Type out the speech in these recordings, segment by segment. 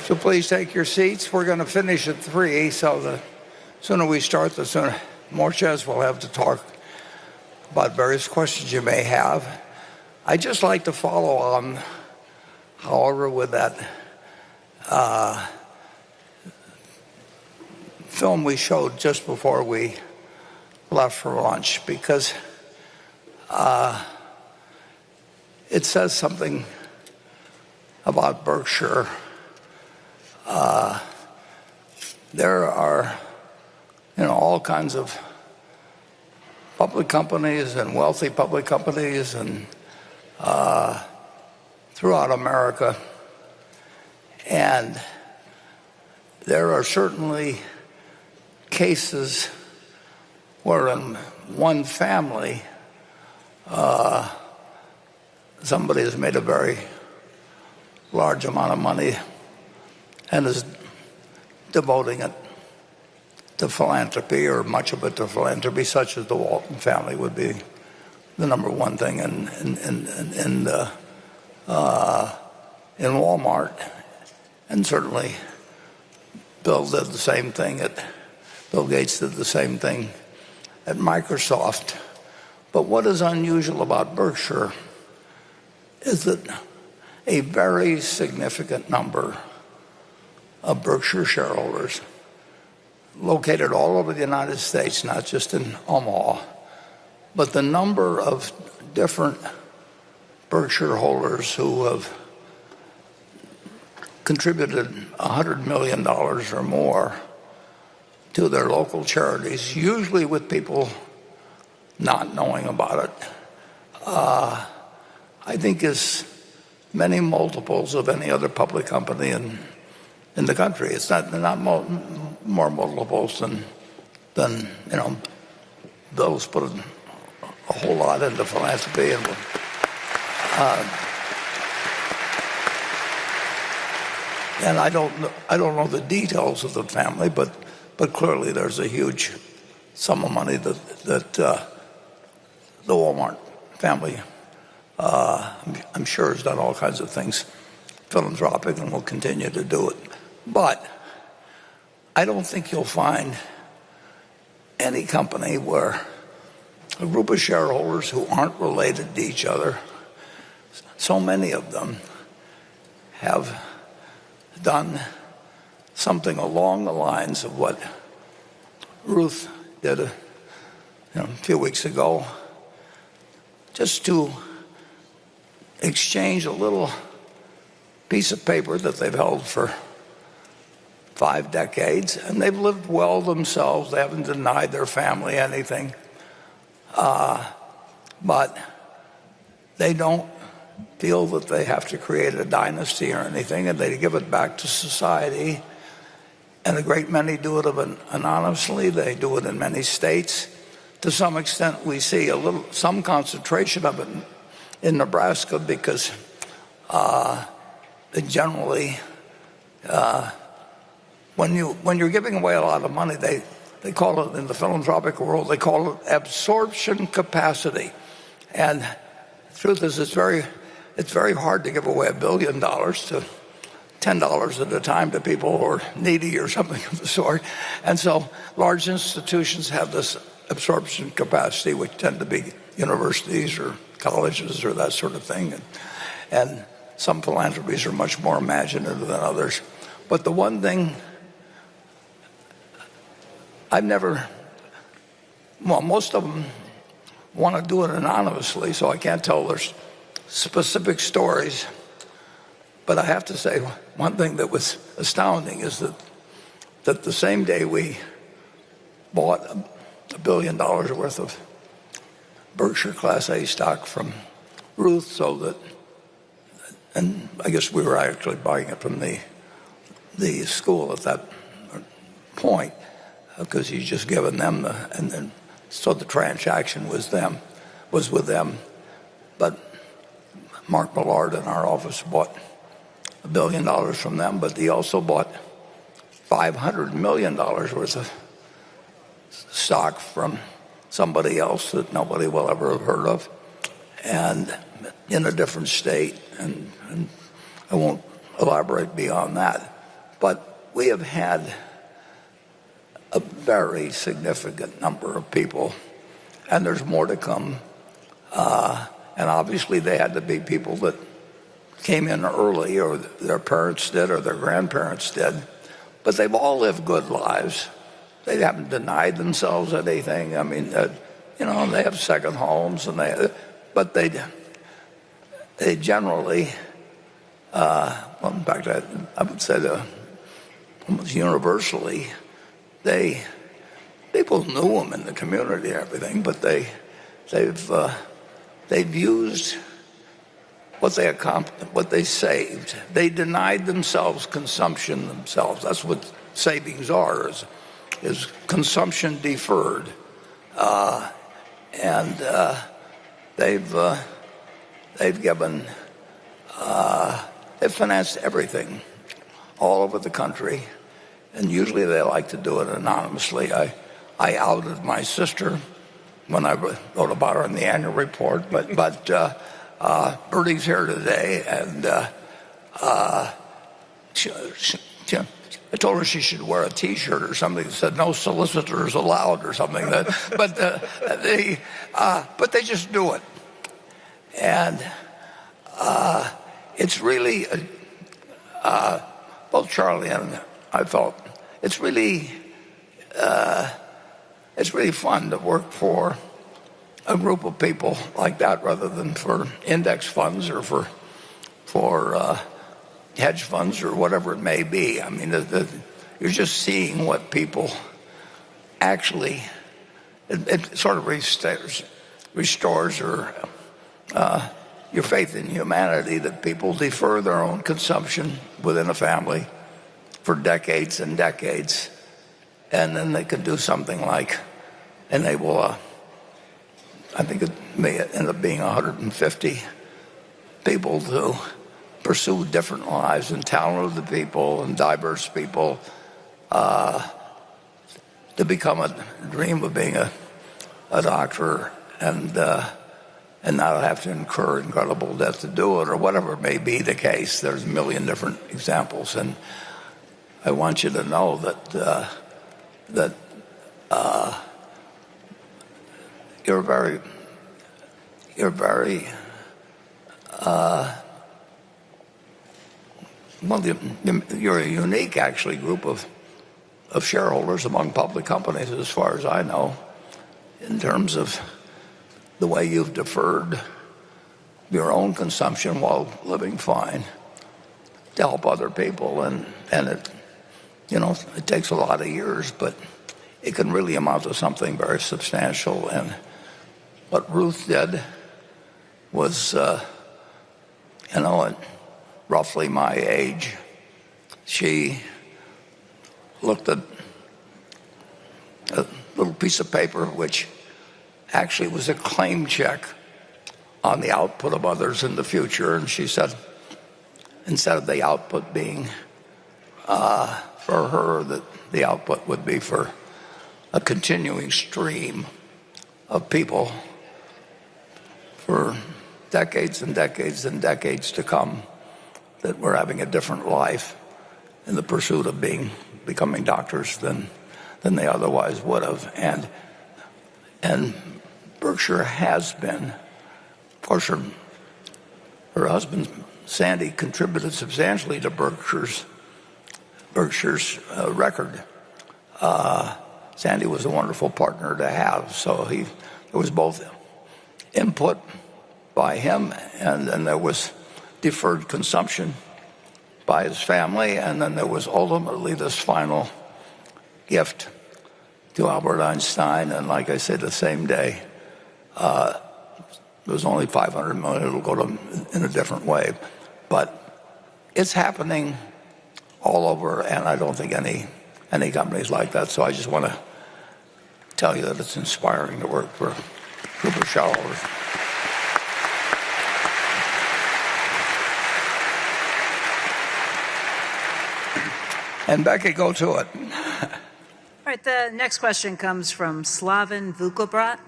So please take your seats. We're going to finish at 3, so the sooner we start, the sooner more chance we'll have to talk about various questions you may have. I'd just like to follow on, however, with that film we showed just before we left for lunch, because it says something about Berkshire. There are, all kinds of public companies and wealthy public companies and throughout America, and there are certainly cases where in one family somebody has made a very large amount of money and is devoting it to philanthropy, or much of it to philanthropy, such as the Walton family would be the number one thing in Walmart, and certainly Bill did the same thing Bill Gates did the same thing at Microsoft. But what is unusual about Berkshire is that a very significant number of Berkshire shareholders located all over the United States, not just in Omaha, but the number of different Berkshire holders who have contributed $100 million or more to their local charities, usually with people not knowing about it, I think is many multiples of any other public company in the country. It's not more multiples than Bill's put a whole lot into philanthropy, and I don't know the details of the family, but clearly there's a huge sum of money that the Walmart family, I'm sure, has done all kinds of things philanthropic and will continue to do it. But I don't think you'll find any company where a group of shareholders who aren't related to each other, so many of them have done something along the lines of what Ruth did a few weeks ago, just to exchange a little piece of paper that they've held for 5 decades, and they've lived well themselves. They haven't denied their family anything, but they don't feel that they have to create a dynasty or anything, and they give it back to society. And a great many do it anonymously. They do it in many states. To some extent, we see some concentration of it in Nebraska, because generally, when you're giving away a lot of money, they call it, in the philanthropic world, they call it absorption capacity. And the truth is, it's very hard to give away $1 billion to $10 at a time to people who are needy or something of the sort. And so large institutions have this absorption capacity, which tend to be universities or colleges or that sort of thing. And some philanthropies are much more imaginative than others. But the one thing most of them want to do it anonymously, so I can't tell their specific stories. But I have to say, one thing that was astounding is that the same day we bought $1 billion worth of Berkshire Class A stock from Ruth, and I guess we were actually buying it from the school at that point, because he's just given them so the transaction was with them. But Mark Millard in our office bought $1 billion from them, but he also bought $500 million worth of stock from somebody else that nobody will ever have heard of, and in a different state. And I won't elaborate beyond that. But we have had a very significant number of people, and there's more to come. And obviously they had to be people that came in early, or their parents did, or their grandparents did. But they've all lived good lives. They haven't denied themselves anything. I mean, they have second homes, but they generally, well, in fact, I would say that almost universally, people knew them in the community and everything, but they've used what they accomplished, what they saved. They denied themselves consumption themselves. That's what savings are, is consumption deferred. And they've given, they've financed everything all over the country. And usually they like to do it anonymously. I outed my sister when I wrote about her in the annual report, but Bertie's here today, and I told her she should wear a T-shirt or something that said "No solicitors allowed" or something. But they just do it, and it's really both Charlie and I felt it's really fun to work for a group of people like that rather than for index funds or for hedge funds or whatever it may be. I mean, you're just seeing what people actually, it sort of restores your faith in humanity, that people defer their own consumption within a family for decades and decades, and then they can do something like enable I think it may end up being 150 people to pursue different lives, and talented people and diverse people to become a dream of being a doctor and not have to incur incredible debt to do it, or whatever may be the case. There's a million different examples, and I want you to know that you're a unique, actually, group of shareholders among public companies, as far as I know, in terms of the way you've deferred your own consumption while living fine to help other people, and it takes a lot of years, but it can really amount to something very substantial. And what Ruth did was, at roughly my age, she looked at a little piece of paper which actually was a claim check on the output of others in the future, and she said, instead of the output being for her, that the output would be for a continuing stream of people for decades and decades and decades to come that were having a different life in the pursuit of becoming doctors than they otherwise would have. And Berkshire has been, of course, her husband Sandy contributed substantially to Berkshire's record. Sandy was a wonderful partner to have, so there was both input by him, and then there was deferred consumption by his family, and then there was ultimately this final gift to Albert Einstein. And like I said, the same day, there was only $500 million. It'll go to in a different way, but it's happening all over, and I don't think any companies like that. So I just want to tell you that it's inspiring to work for a group of shareholders. And Becky, go to it. All right, the next question comes from Slaven Vukobrat.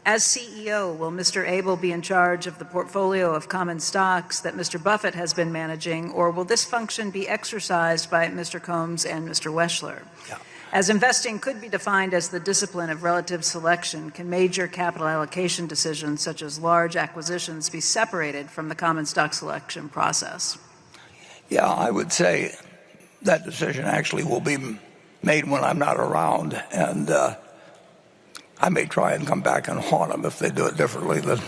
As CEO, will Mr. Abel be in charge of the portfolio of common stocks that Mr. Buffett has been managing, or will this function be exercised by Mr. Combs and Mr. Weschler? Yeah. As investing could be defined as the discipline of relative selection, can major capital allocation decisions, such as large acquisitions, be separated from the common stock selection process? Yeah, I would say that decision actually will be made when I'm not around, and I may try and come back and haunt them if they do it differently. But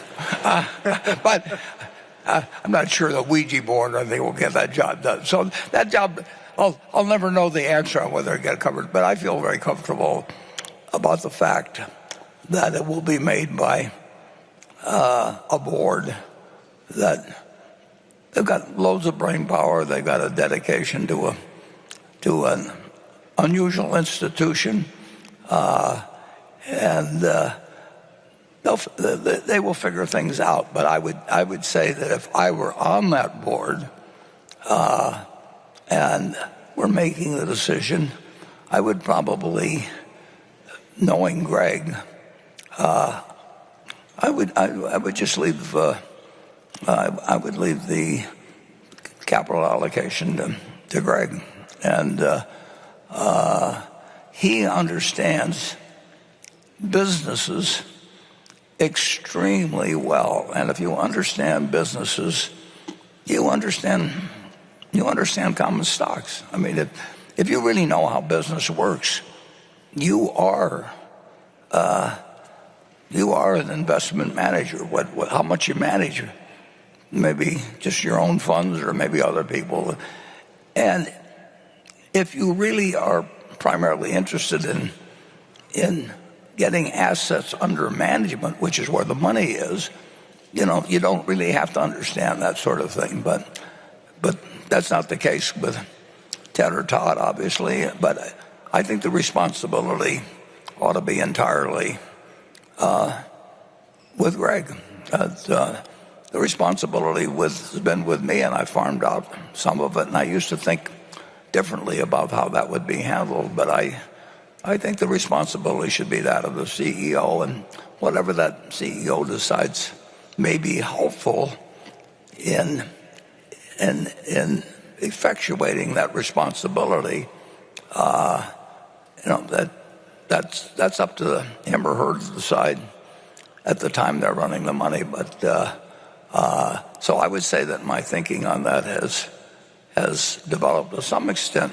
I'm not sure the Ouija board or they will get that job done. So that job, I'll never know the answer on whether it get covered. But I feel very comfortable about the fact that it will be made by a board that they've got loads of brain power. They've got a dedication to an unusual institution. And they will figure things out. But I would say that if I were on that board and we're making the decision, I would probably, knowing Greg, I would just leave. I would leave the capital allocation to Greg, and he understands businesses extremely well. And if you understand businesses, you understand common stocks. I mean, if you really know how business works, you are an investment manager. How much you manage, maybe just your own funds or maybe other people. And if you really are primarily interested in getting assets under management, which is where the money is, you don't really have to understand that sort of thing. But that's not the case with Ted or Todd, obviously. But I think the responsibility ought to be entirely with Greg. The responsibility has been with me, and I farmed out some of it. And I used to think differently about how that would be handled, but I think the responsibility should be that of the CEO, and whatever that CEO decides may be helpful in effectuating that responsibility. That's up to him or her to decide at the time they're running the money. But so I would say that my thinking on that has developed to some extent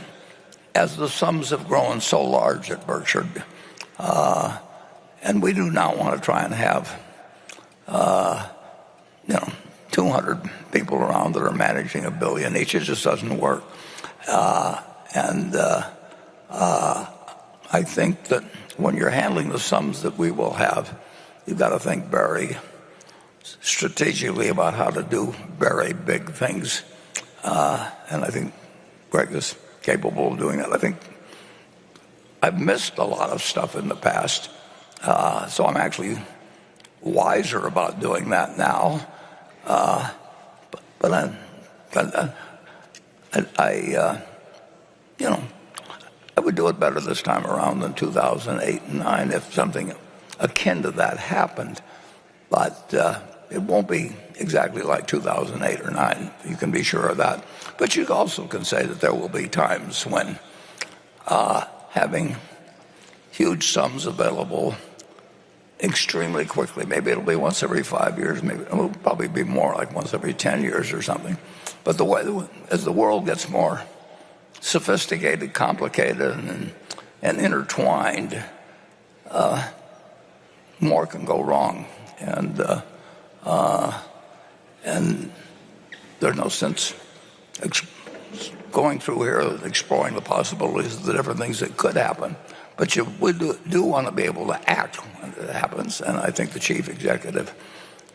as the sums have grown so large at Berkshire. And we do not want to try and have 200 people around that are managing $1 billion each. It just doesn't work. I think that when you're handling the sums that we will have, you've got to think very strategically about how to do very big things. And I think Greg is capable of doing that. I think I've missed a lot of stuff in the past, so I'm actually wiser about doing that now. But I would do it better this time around than 2008 and 9 if something akin to that happened. But it won't be exactly like 2008 or 9. You can be sure of that. But you also can say that there will be times when having huge sums available extremely quickly, maybe it'll be once every 5 years, maybe it'll probably be more like once every 10 years or something. But as the world gets more sophisticated, complicated, and intertwined, more can go wrong. And there's no sense going through here and exploring the possibilities of the different things that could happen. But you do want to be able to act when it happens. And I think the chief executive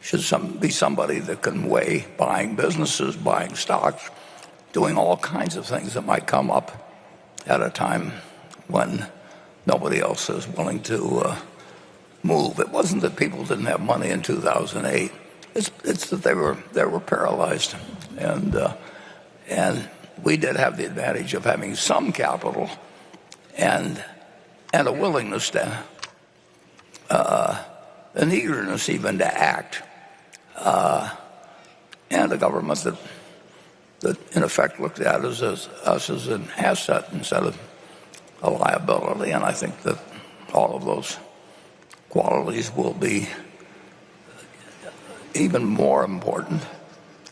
should be somebody that can weigh buying businesses, buying stocks, doing all kinds of things that might come up at a time when nobody else is willing to move. It wasn't that people didn't have money in 2008. It's that they were paralyzed, and we did have the advantage of having some capital and a willingness to an eagerness even to act, and a government that in effect looked at us as an asset instead of a liability. And I think that all of those qualities will be even more important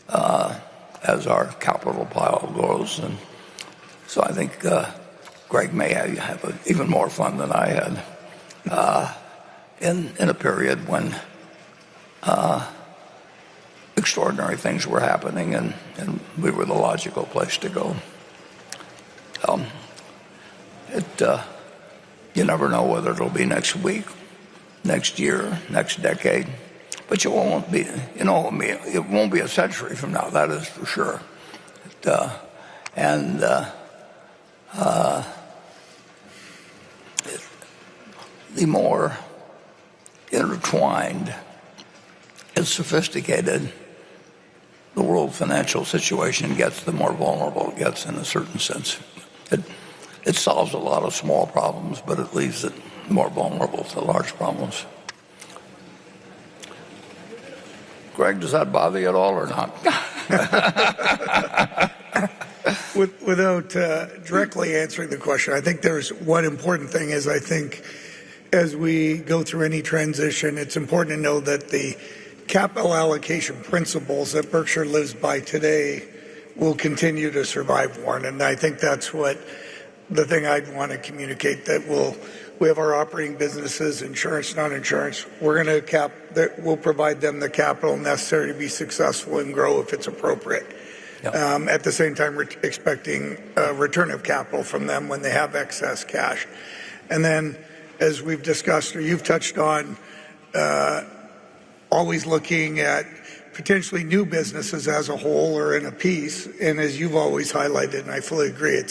as our capital pile grows. And so I think Greg may have even more fun than I had in a period when extraordinary things were happening, and we were the logical place to go. You never know whether it'll be next week, next year, next decade, but it won't be a century from now. That is for sure. The more intertwined and sophisticated the world financial situation gets, the more vulnerable it gets in a certain sense. It solves a lot of small problems, but it leaves it more vulnerable to large problems. Greg, does that bother you at all or not? Without directly answering the question, I think there's one important thing is I think as we go through any transition, it's important to know that the capital allocation principles that Berkshire lives by today will continue to survive, Warren. And I think that's what the thing I'd want to communicate, that we have our operating businesses, insurance, non-insurance. We'll provide them the capital necessary to be successful and grow if it's appropriate. Yep. At the same time, we're expecting a return of capital from them when they have excess cash. And then, as we've discussed, or you've touched on, always looking at potentially new businesses as a whole or in a piece. And as you've always highlighted, and I fully agree,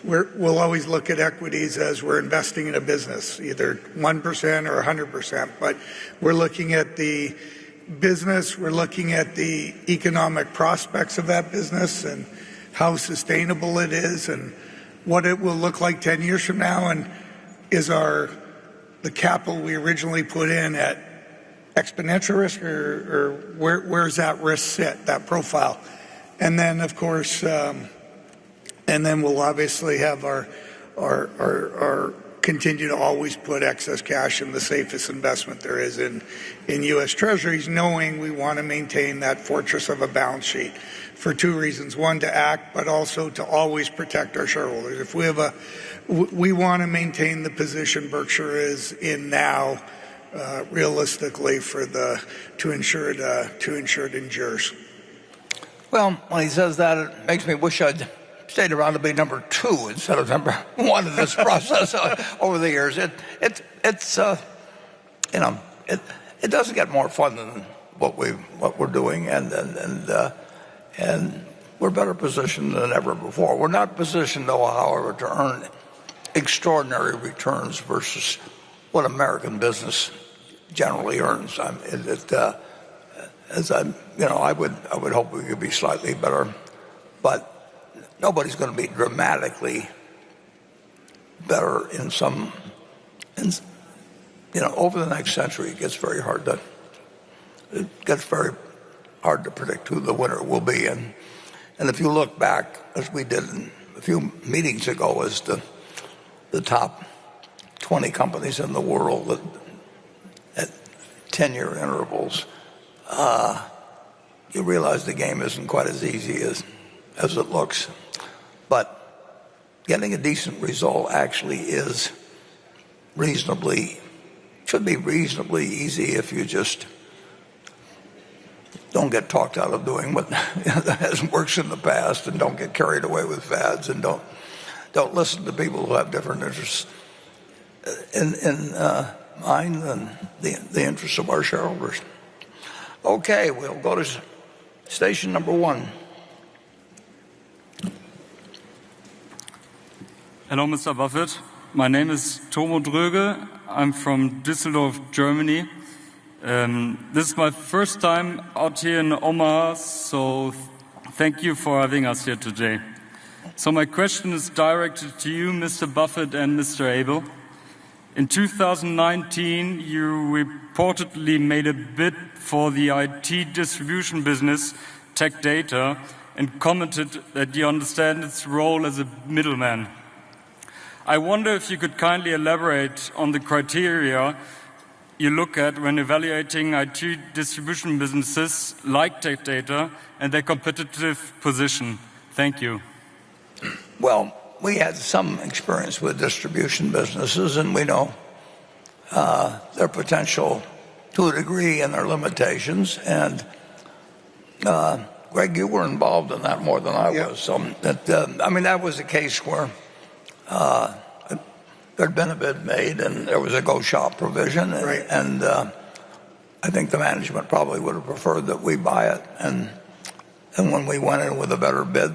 we'll always look at equities as we're investing in a business, either 1% or 100%. But we're looking at the business, we're looking at the economic prospects of that business and how sustainable it is and what it will look like 10 years from now, and is the capital we originally put in at exponential risk, or where's that risk sit, that profile? And then, of course, and then we'll obviously have our continue to always put excess cash in the safest investment there is in U.S. Treasuries, knowing we want to maintain that fortress of a balance sheet for two reasons. One, to act, but also to always protect our shareholders. If we want to maintain the position Berkshire is in now, realistically, to ensure it endures. Well, when he says that, it makes me wish I'd stayed around to be number 2 instead of number 1 in this process over the years. It doesn't get more fun than what we're doing, and we're better positioned than ever before. We're not positioned, though, however, to earn extraordinary returns versus what American business generally earns. I would hope we could be slightly better, but nobody's going to be dramatically better over the next century. It gets very hard to predict who the winner will be. And if you look back, as we did a few meetings ago, as the top 20 companies in the world at 10-year intervals, you realize the game isn't quite as easy as it looks. But getting a decent result actually should be reasonably easy if you just don't get talked out of doing what hasn't worked in the past, and don't get carried away with fads, and don't listen to people who have different interests in mind than the interests of our shareholders. Okay, we'll go to station number 1. Hello, Mr. Buffett. My name is Tomo Dröge. I'm from Düsseldorf, Germany. This is my first time out here in Omaha, so thank you for having us here today. So my question is directed to you, Mr. Buffett and Mr. Abel. In 2019, you reportedly made a bid for the IT distribution business, Tech Data, and commented that you understand its role as a middleman. I wonder if you could kindly elaborate on the criteria you look at when evaluating IT distribution businesses like Tech Data and their competitive position. Thank you. Well, we had some experience with distribution businesses, and we know their potential to a degree and their limitations. And Greg, you were involved in that more than I was. So that was a case where there'd been a bid made, and there was a go shop provision, and I think the management probably would have preferred that we buy it. And when we went in with a better bid,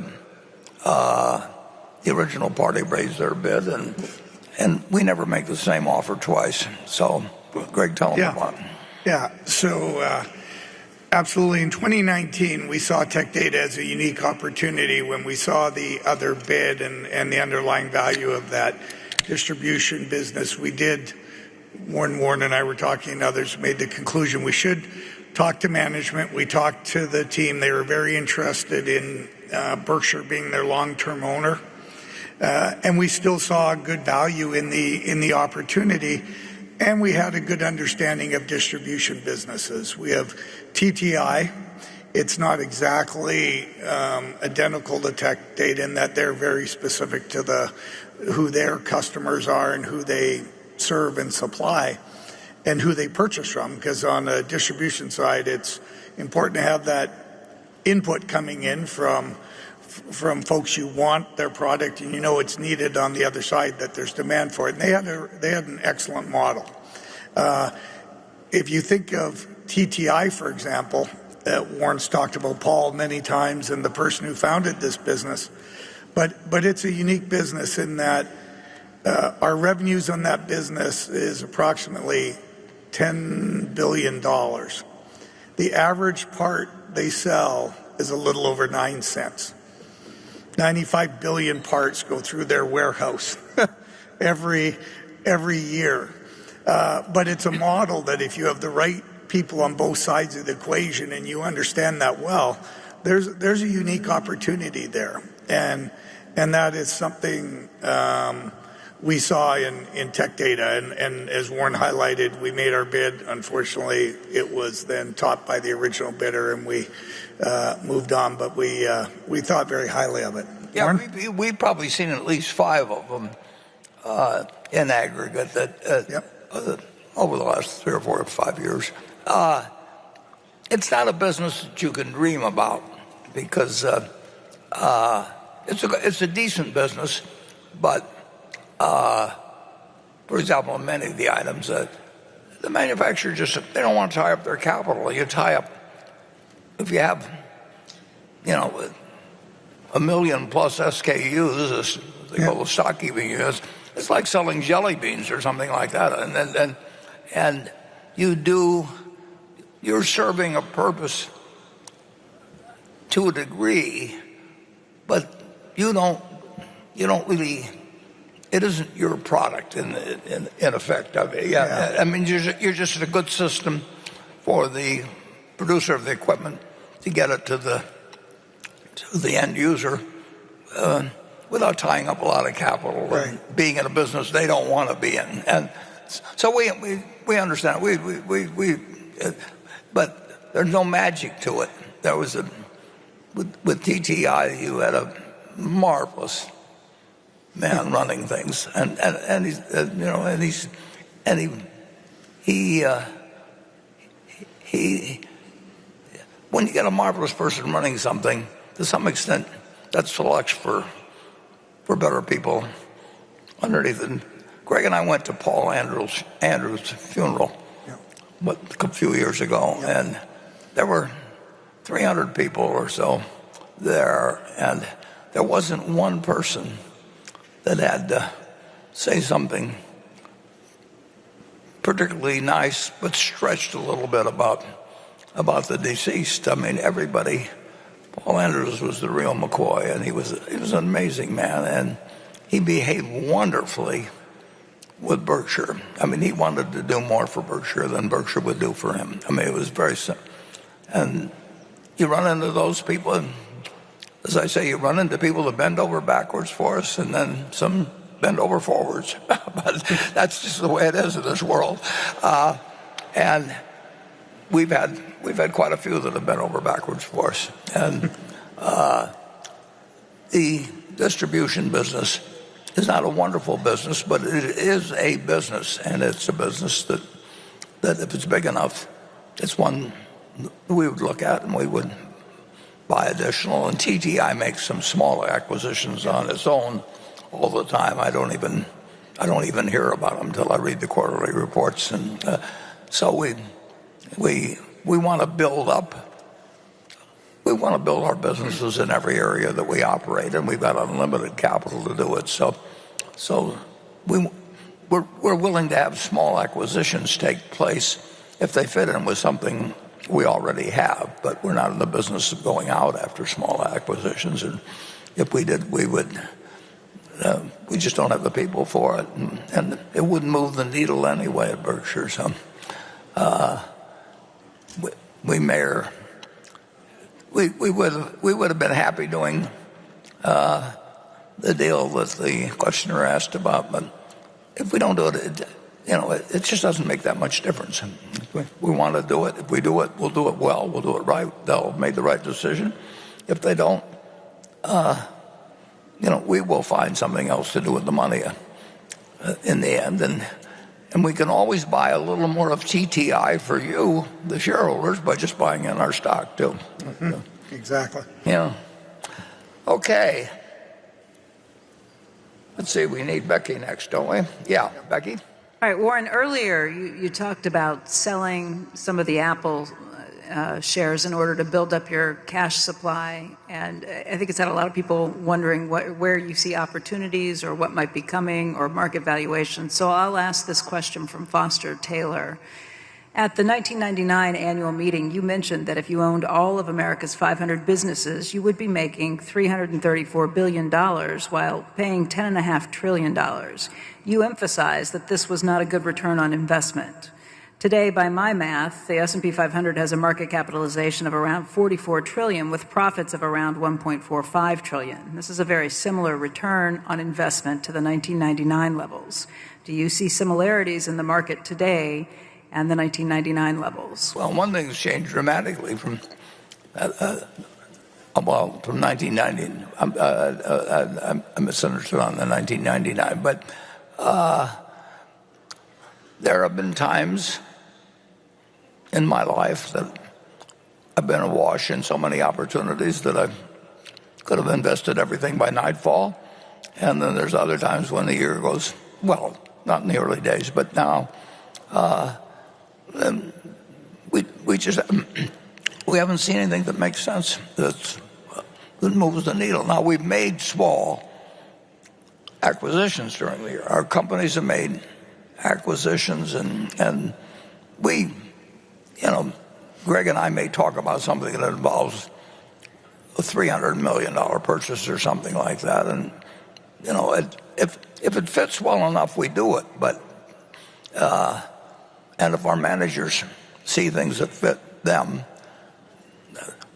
the original party raised their bid, and we never make the same offer twice. So, Greg, tell them about it. Yeah, so absolutely. In 2019, we saw Tech Data as a unique opportunity when we saw the other bid and the underlying value of that distribution business. We did, Warren and I were talking, and others made the conclusion we should talk to management. We talked to the team. They were very interested in Berkshire being their long-term owner. And we still saw good value in the opportunity, and we had a good understanding of distribution businesses. We have TTI. It's not exactly identical to Tech Data in that they're very specific to who their customers are and who they serve and supply and who they purchase from, because on the distribution side, it's important to have that input coming in from folks you want their product and you know it's needed on the other side, that there's demand for it. And they had an excellent model. If you think of TTI, for example, Warren's talked about Paul many times and the person who founded this business, but it's a unique business in that our revenues on that business is approximately $10 billion. The average part they sell is a little over 9 cents. 95 billion parts go through their warehouse every year. But it's a model that if you have the right people on both sides of the equation and you understand that well, there's a unique opportunity there. And that is something we saw in Tech Data. And as Warren highlighted, we made our bid. Unfortunately, it was then topped by the original bidder, and we moved on. But we thought very highly of it. Yeah, we've probably seen at least 5 of them in aggregate that over the last 3 or 4 or 5 years. It's not a business that you can dream about because it's a decent business, but for example, many of the items that the manufacturer they don't want to tie up their capital. You tie up, if you have, 1 million plus SKUs, as they call the stock keeping units, it's like selling jelly beans or something like that. And you're serving a purpose to a degree, but you don't really, it isn't your product in effect. I mean, you're just a good system for the producer of the equipment to get it to the end user without tying up a lot of capital and being in a business they don't want to be in. And so we understand. But there's no magic to it. There was with TTI, you had a marvelous man running things, and he when you get a marvelous person running something, to some extent, that selects for better people underneath it. Greg and I went to Paul Andrews' funeral a few years ago, and there were 300 people or so there, and there wasn't one person that had to say something particularly nice, but stretched a little bit about the deceased. I mean, everybody. Paul Andrews was the real McCoy, and he was an amazing man, and he behaved wonderfully with Berkshire. I mean, he wanted to do more for Berkshire than Berkshire would do for him. I mean, it was very simple. And you run into those people, and as I say, you run into people that bend over backwards for us, and then some bend over forwards. But that's just the way it is in this world. And we've had quite a few that have bent over backwards for us. And the distribution business is not a wonderful business, but it is a business, and it's a business that if it's big enough, it's one we would look at and we would buy additional. And TTI makes some smaller acquisitions on its own all the time. I don't even hear about them until I read the quarterly reports. And so we want to build up. We want to build our businesses in every area that we operate, and we've got unlimited capital to do it. So we're willing to have small acquisitions take place if they fit in with something we already have, but we're not in the business of going out after small acquisitions. And if we did, we would. We just don't have the people for it, and it wouldn't move the needle anyway at Berkshire. So we would have been happy doing the deal that the questioner asked about, but if we don't do it, it just doesn't make that much difference. We want to do it. If we do it, we'll do it well. We'll do it right. They'll have made the right decision. If they don't, we will find something else to do with the money in the end. And we can always buy a little more of TTI for you, the shareholders, by just buying in our stock, too. Mm-hmm. Exactly. Yeah. Okay. Let's see, we need Becky next, don't we? Yeah, Becky. All right, Warren, earlier you talked about selling some of the Apple shares in order to build up your cash supply, and I think it's had a lot of people wondering where you see opportunities or what might be coming or market valuation. So I'll ask this question from Foster Taylor. At the 1999 annual meeting, you mentioned that if you owned all of America's 500 businesses, you would be making $334 billion while paying $10.5 trillion. You emphasized that this was not a good return on investment. Today, by my math, the S&P 500 has a market capitalization of around $44 trillion with profits of around $1.45 trillion. This is a very similar return on investment to the 1999 levels. Do you see similarities in the market today and the 1999 levels? Well, one thing's changed dramatically from 1990. I misunderstood on the 1999, but there have been times in my life that I've been awash in so many opportunities that I could have invested everything by nightfall. And then there's other times when the year goes, well, not in the early days, but now we haven't seen anything that makes sense that moves the needle. Now, we've made small acquisitions during the year. Our companies have made acquisitions, and we, Greg and I may talk about something that involves a $300 million purchase or something like that. And, if it fits well enough, we do it. But, and if our managers see things that fit them,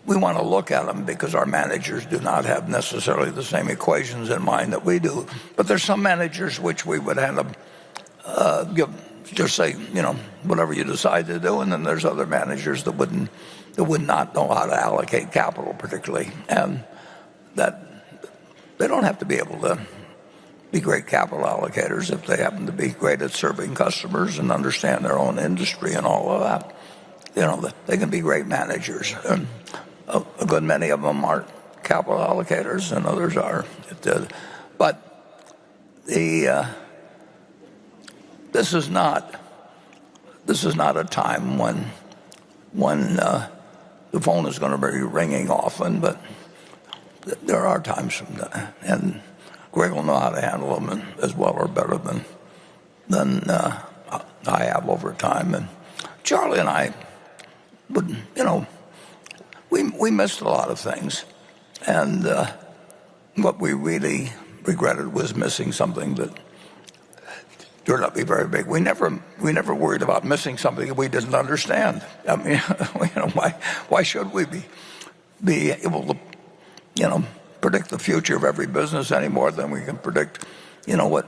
we want to look at them because our managers do not have necessarily the same equations in mind that we do. But there's some managers which we would have them just say, whatever you decide to do, and then there's other managers that would not know how to allocate capital particularly, and that they don't have to be able to be great capital allocators if they happen to be great at serving customers and understand their own industry and all of that. They can be great managers. And a good many of them aren't capital allocators, and others are. But this is not a time when the phone is going to be ringing often, but there are times from that, and Greg will know how to handle them as well or better than I have over time. And Charlie and I would, we missed a lot of things, and what we really regretted was missing something that turned out to be very big. We never worried about missing something that we didn't understand. I mean, why should we be able to, predict the future of every business any more than we can predict, what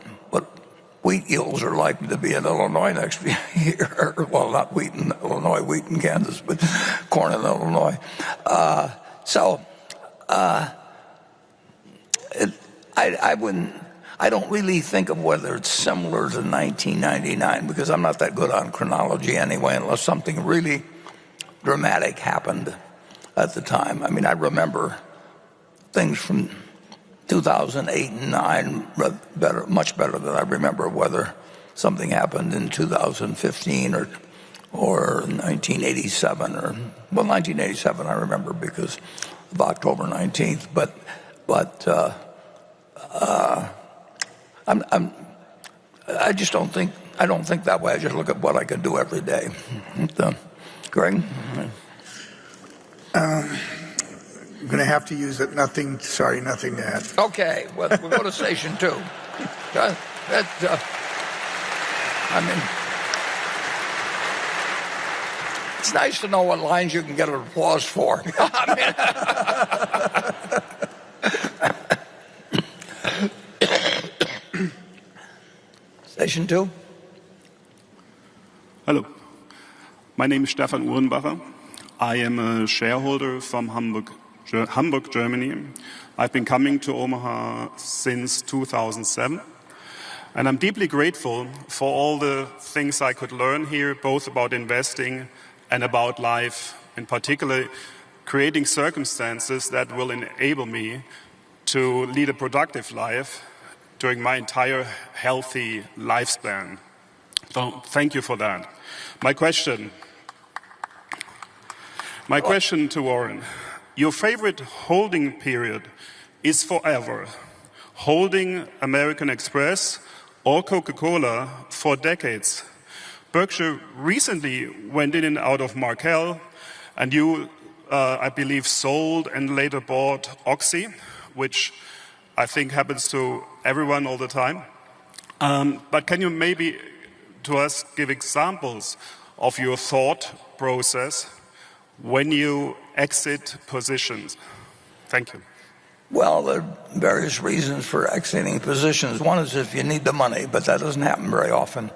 wheat yields are likely to be in Illinois next year? Well, not wheat in Illinois, wheat in Kansas, but corn in Illinois. I don't really think of whether it's similar to 1999 because I'm not that good on chronology anyway, unless something really dramatic happened at the time. I mean, I remember things from 2008 and 9 much better than I remember whether something happened in 2015 or 1987 1987 I remember because of October 19th. But I just don't think that way. I just look at what I can do every day. Greg? I'm going to have to use it. Nothing to add. Okay, well, we'll go to station 2. It's nice to know what lines you can get an applause for. Station 2. Hello. My name is Stefan Uhrenbacher. I am a shareholder from Hamburg, Germany. I've been coming to Omaha since 2007. And I'm deeply grateful for all the things I could learn here, both about investing and about life, in particular creating circumstances that will enable me to lead a productive life during my entire healthy lifespan. So thank you for that. My question to Warren. Your favorite holding period is forever. Holding American Express or Coca-Cola for decades. Berkshire recently went in and out of Markel, and you, I believe, sold and later bought Oxy, which I think happens to everyone all the time. But can you maybe, to us, give examples of your thought process when you exit positions? Thank you. Well, there are various reasons for exiting positions. One is if you need the money, but that doesn't happen very often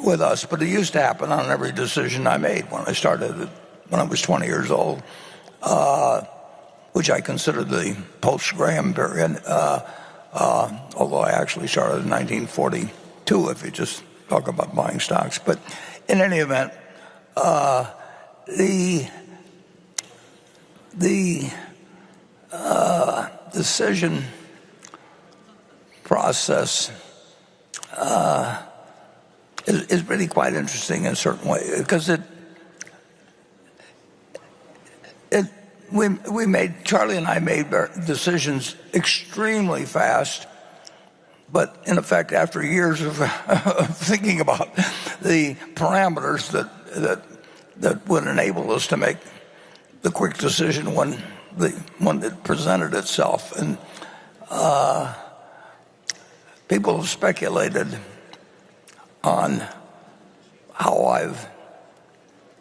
with us. But it used to happen on every decision I made when I started, when I was 20 years old, which I consider the post-Graham period, although I actually started in 1942, if you just talk about buying stocks. But in any event, the decision process is really quite interesting in a certain way because Charlie and I made decisions extremely fast, but in effect, after years of thinking about the parameters that would enable us to make the quick decision when it presented itself. And people have speculated on how I've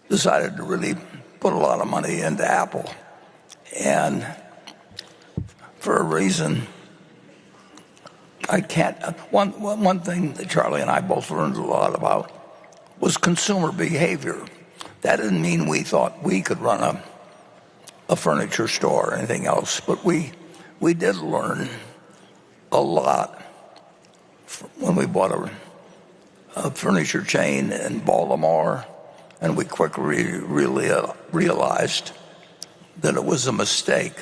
decided to really put a lot of money into Apple. And for a reason, I can't. One thing that Charlie and I both learned a lot about was consumer behavior. That didn't mean we thought we could run a furniture store or anything else, but we did learn a lot when we bought a furniture chain in Baltimore, and we quickly really realized that it was a mistake.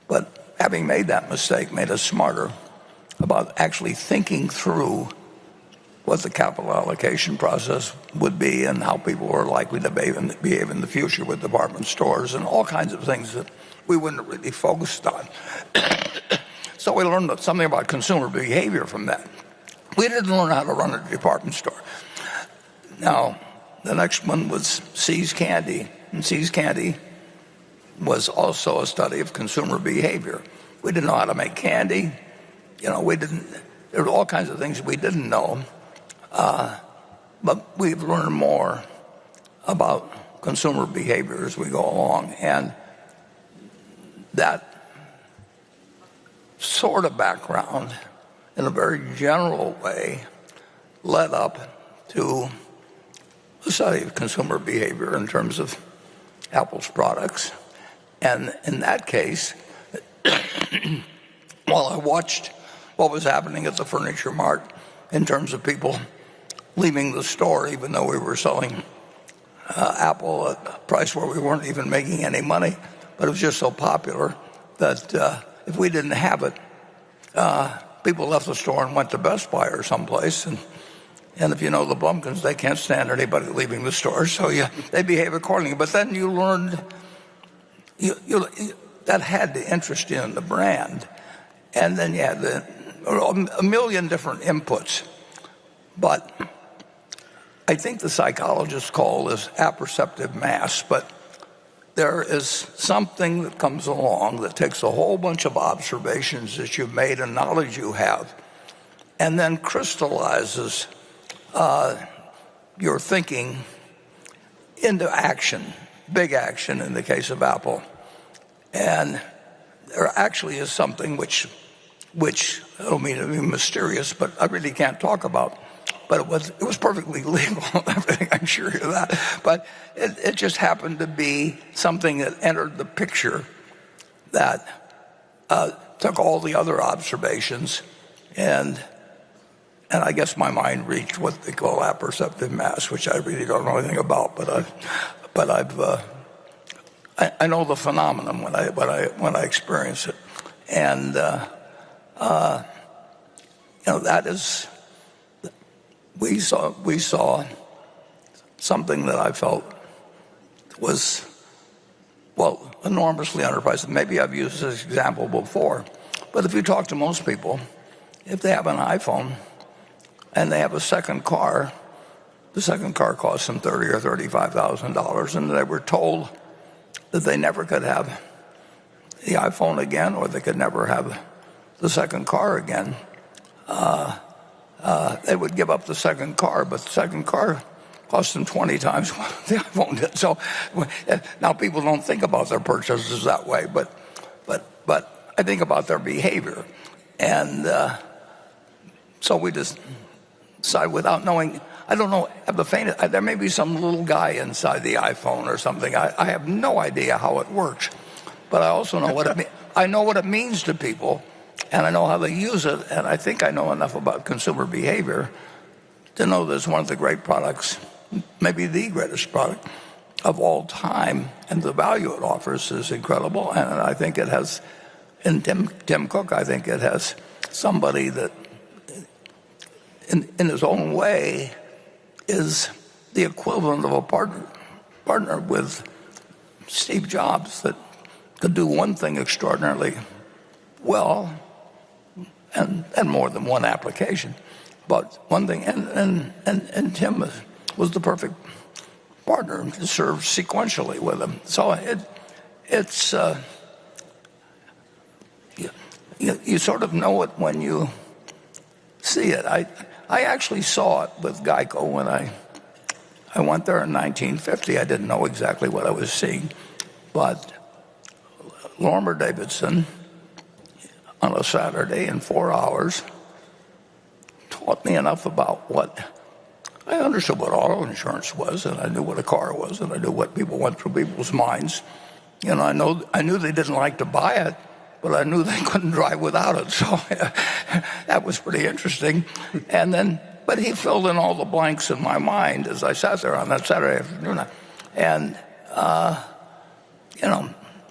But having made that mistake made us smarter about actually thinking through what the capital allocation process would be and how people were likely to behave in the future with department stores and all kinds of things that we wouldn't have really focused on. So we learned something about consumer behavior from that. We didn't learn how to run a department store. Now, the next one was See's Candy, and See's Candy was also a study of consumer behavior. We didn't know how to make candy. There were all kinds of things we didn't know. But we've learned more about consumer behavior as we go along. And that sort of background, in a very general way, led up to the study of consumer behavior in terms of Apple's products. And in that case, while I watched what was happening at the Furniture Mart in terms of people leaving the store, even though we were selling Apple at a price where we weren't even making any money, but it was just so popular that if we didn't have it, people left the store and went to Best Buy or someplace. And if you know the Blumkins, they can't stand anybody leaving the store, so they behave accordingly. But then you learned that had to interest you in the brand. And then you had a million different inputs. But I think the psychologists call this apperceptive mass, but there is something that comes along that takes a whole bunch of observations that you've made and knowledge you have, and then crystallizes your thinking into action, big action in the case of Apple. And there actually is something which I don't mean to be mysterious, but I really can't talk about. But it was perfectly legal and everything, I assure you that. But it just happened to be something that entered the picture that took all the other observations, and I guess my mind reached what they call apperceptive mass, which I really don't know anything about. But I know the phenomenon when I experience it, and that is. We saw something that I felt was, well, enormously underpriced. Maybe I've used this example before, but if you talk to most people, if they have an iPhone and they have a second car, the second car costs them $30,000 or $35,000, and they were told that they never could have the iPhone again, or they could never have the second car again. They would give up the second car, but the second car cost them 20 times what the iPhone did. So now people don't think about their purchases that way, but I think about their behavior. And so we just decide without knowing, I don't know, there may be some little guy inside the iPhone or something. I have no idea how it works, but I also know what it means. I know what it means to people, and I know how they use it, and I think I know enough about consumer behavior to know that it's one of the great products, maybe the greatest product of all time, and the value it offers is incredible. And I think it has, in Tim Cook, I think it has somebody that, in his own way, is the equivalent of a partner with Steve Jobs that could do one thing extraordinarily well, and more than one application, but one thing, and Tim was the perfect partner to serve sequentially with him. So it's you sort of know it when you see it. I actually saw it with Geico when I went there in 1950. I didn't know exactly what I was seeing, but Lorimer Davidson, on a Saturday in 4 hours, taught me enough about what I understood what auto insurance was, and I knew what a car was, and I knew what people went through people's minds. I knew they didn't like to buy it, but I knew they couldn't drive without it. So that was pretty interesting. But he filled in all the blanks in my mind as I sat there on that Saturday afternoon. And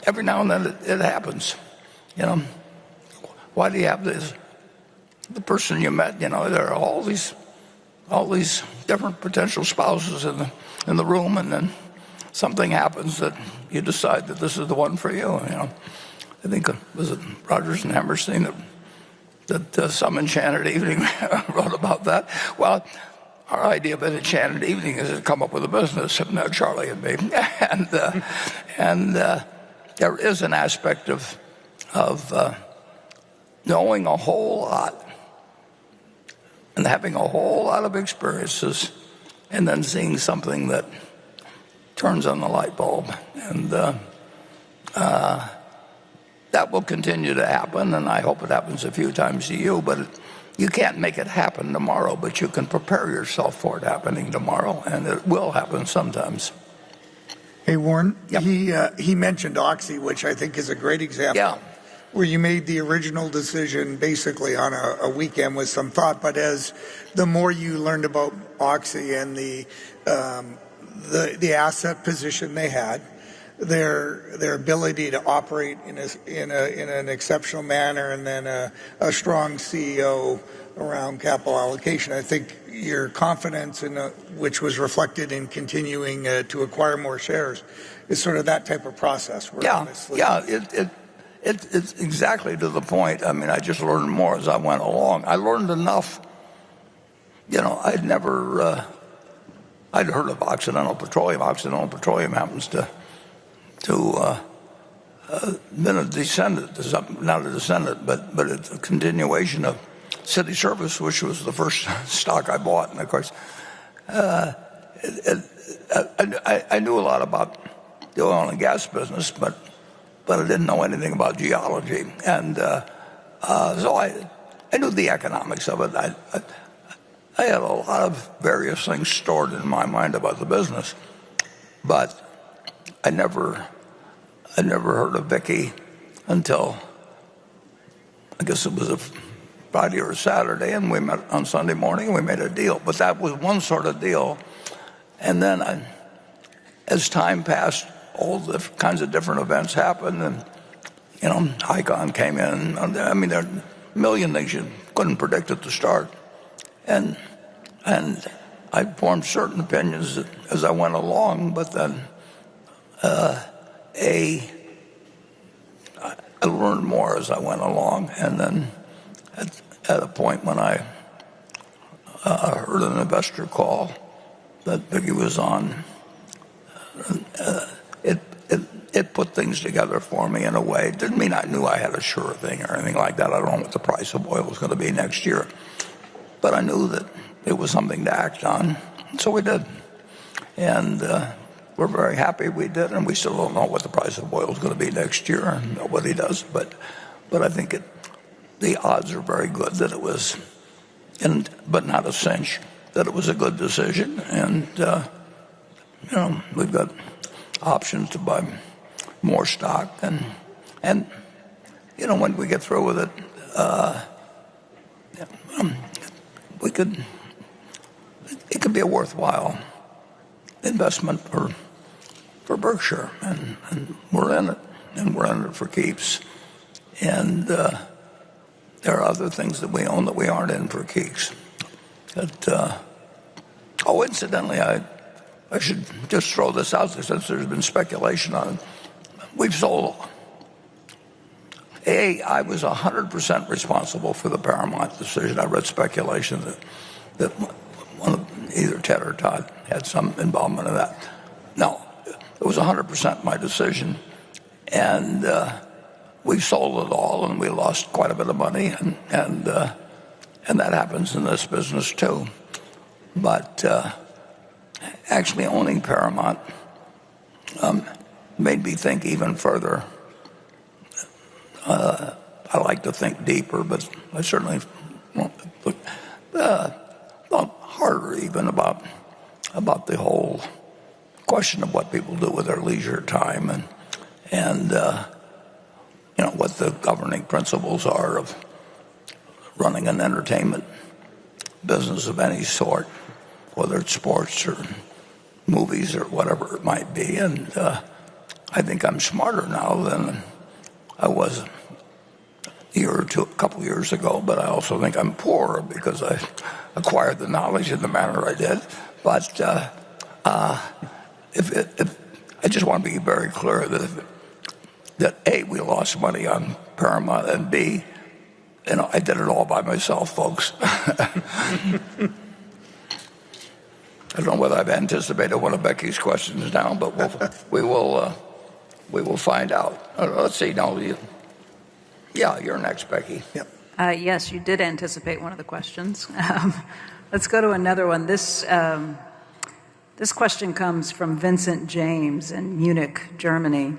every now and then it happens. Why do you have this? The person you met, there are all these different potential spouses in the room, and then something happens that you decide that this is the one for you. I think was it Rodgers and Hammerstein that Some Enchanted Evening wrote about that. Well, our idea of an enchanted evening is to come up with a business, Charlie and me, and there is an aspect of knowing a whole lot and having a whole lot of experiences, and then seeing something that turns on the light bulb. And that will continue to happen, and I hope it happens a few times to you, but you can't make it happen tomorrow, but you can prepare yourself for it happening tomorrow, and it will happen sometimes. Hey, Warren, Yep. he mentioned Oxy, which I think is a great example. Yeah. Where you made the original decision basically on a weekend with some thought, but as the more you learned about Oxy and the asset position they had, their ability to operate in an exceptional manner, and then a strong CEO around capital allocation, I think your confidence in which was reflected in continuing to acquire more shares is sort of that type of process. It's exactly to the point. I mean, I just learned more as I went along. I learned enough. I'd never, I'd heard of Occidental Petroleum. Occidental Petroleum happens to been a descendant, not a descendant, but it's a continuation of City Service, which was the first stock I bought. And of course, I knew a lot about the oil and gas business, but I didn't know anything about geology. And so I knew the economics of it. I had a lot of various things stored in my mind about the business, but I never heard of Vicky until, I guess it was a Friday or a Saturday, and we met on Sunday morning, and we made a deal. But that was one sort of deal. And then as time passed, all the kinds of different events happened, and, Icon came in. I mean, there are a million things you couldn't predict at the start. And I formed certain opinions as I went along, but then I learned more as I went along, and then at a point when I heard an investor call that Vicky was on, it put things together for me in a way. It didn't mean I knew I had a sure thing or anything like that. I don't know what the price of oil was going to be next year, but I knew that it was something to act on, so we did. And we're very happy we did, and we still don't know what the price of oil is going to be next year, and nobody does. But I think the odds are very good that it was, but not a cinch, that it was a good decision. And we've got options to buy more stock, and when we get through with it, it could be a worthwhile investment for Berkshire, and we're in it, and we're in it for keeps. And there are other things that we own that we aren't in for keeps. Incidentally, I should just throw this out there since there's been speculation on it. We've sold. I was 100% responsible for the Paramount decision. I read speculation that one of either Ted or Todd had some involvement in that. No, it was 100% my decision, and we sold it all, and we lost quite a bit of money, and that happens in this business too. But actually owning Paramount made me think even further. I like to think deeper, but I certainly thought harder even about the whole question of what people do with their leisure time, and what the governing principles are of running an entertainment business of any sort, whether it's sports or movies or whatever it might be. And I think I'm smarter now than I was a year or two, a couple years ago, but I also think I'm poorer because I acquired the knowledge in the manner I did. But if I just want to be very clear that A, we lost money on Paramount, and B, I did it all by myself, folks. I don't know whether I've anticipated one of Becky's questions now, but we will find out. Let's see. Now, you're next, Becky. Yep. Yes, you did anticipate one of the questions. Let's go to another one. This question comes from Vincent James in Munich, Germany.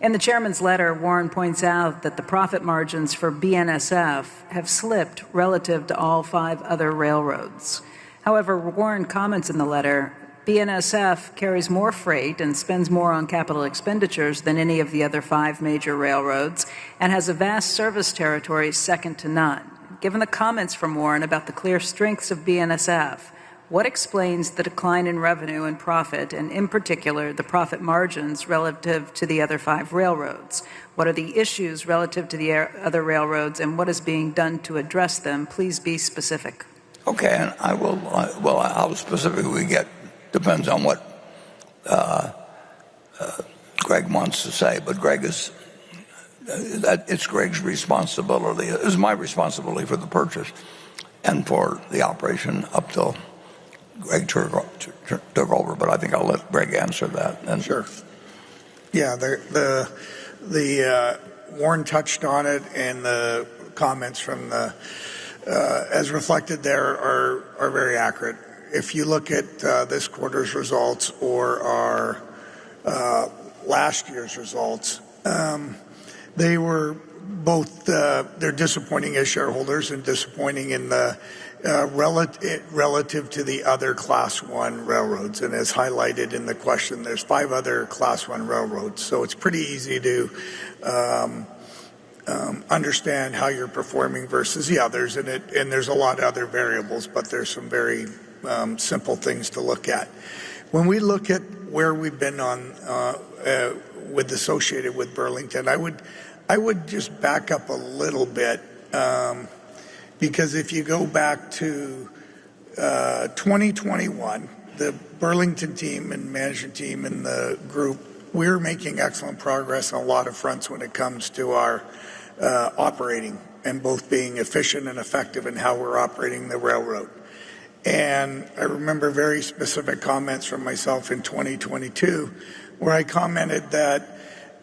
In the chairman's letter, Warren points out that the profit margins for BNSF have slipped relative to all 5 other railroads. However, Warren comments in the letter, BNSF carries more freight and spends more on capital expenditures than any of the other 5 major railroads and has a vast service territory second to none. Given the comments from Warren about the clear strengths of BNSF, what explains the decline in revenue and profit, and in particular, the profit margins relative to the other 5 railroads? What are the issues relative to the other railroads, and what is being done to address them? Please be specific. Okay, and I will, well, how specific we get depends on what Greg wants to say, but it's Greg's responsibility. It was my responsibility for the purchase and for the operation up till Greg took over, but I think I'll let Greg answer that. And sure. Yeah, the Warren touched on it, and the comments from the as reflected there are very accurate. If you look at this quarter's results or our last year's results, they were both they're disappointing as shareholders and disappointing in the relative to the other Class 1 railroads. And as highlighted in the question, there's 5 other Class 1 railroads. So it's pretty easy to understand how you're performing versus the others. And there's a lot of other variables, but there's some very simple things to look at. When we look at where we've been on associated with Burlington, I would just back up a little bit. Because if you go back to 2021, the Burlington team and management team and the group, we're making excellent progress on a lot of fronts when it comes to our operating and both being efficient and effective in how we're operating the railroad. And I remember very specific comments from myself in 2022 where I commented that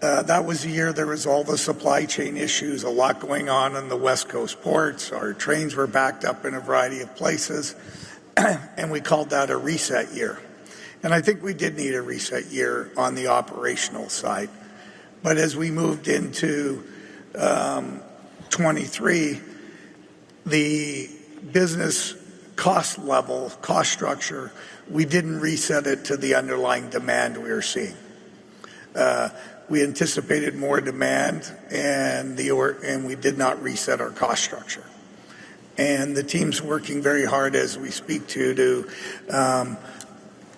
that was the year there was all the supply chain issues, a lot going on the West Coast ports. Our trains were backed up in a variety of places, and we called that a reset year. And I think we did need a reset year on the operational side. But as we moved into 23, the business cost level, cost structure, we didn't reset it to the underlying demand we were seeing. We anticipated more demand, and we did not reset our cost structure. And the team's working very hard as we speak to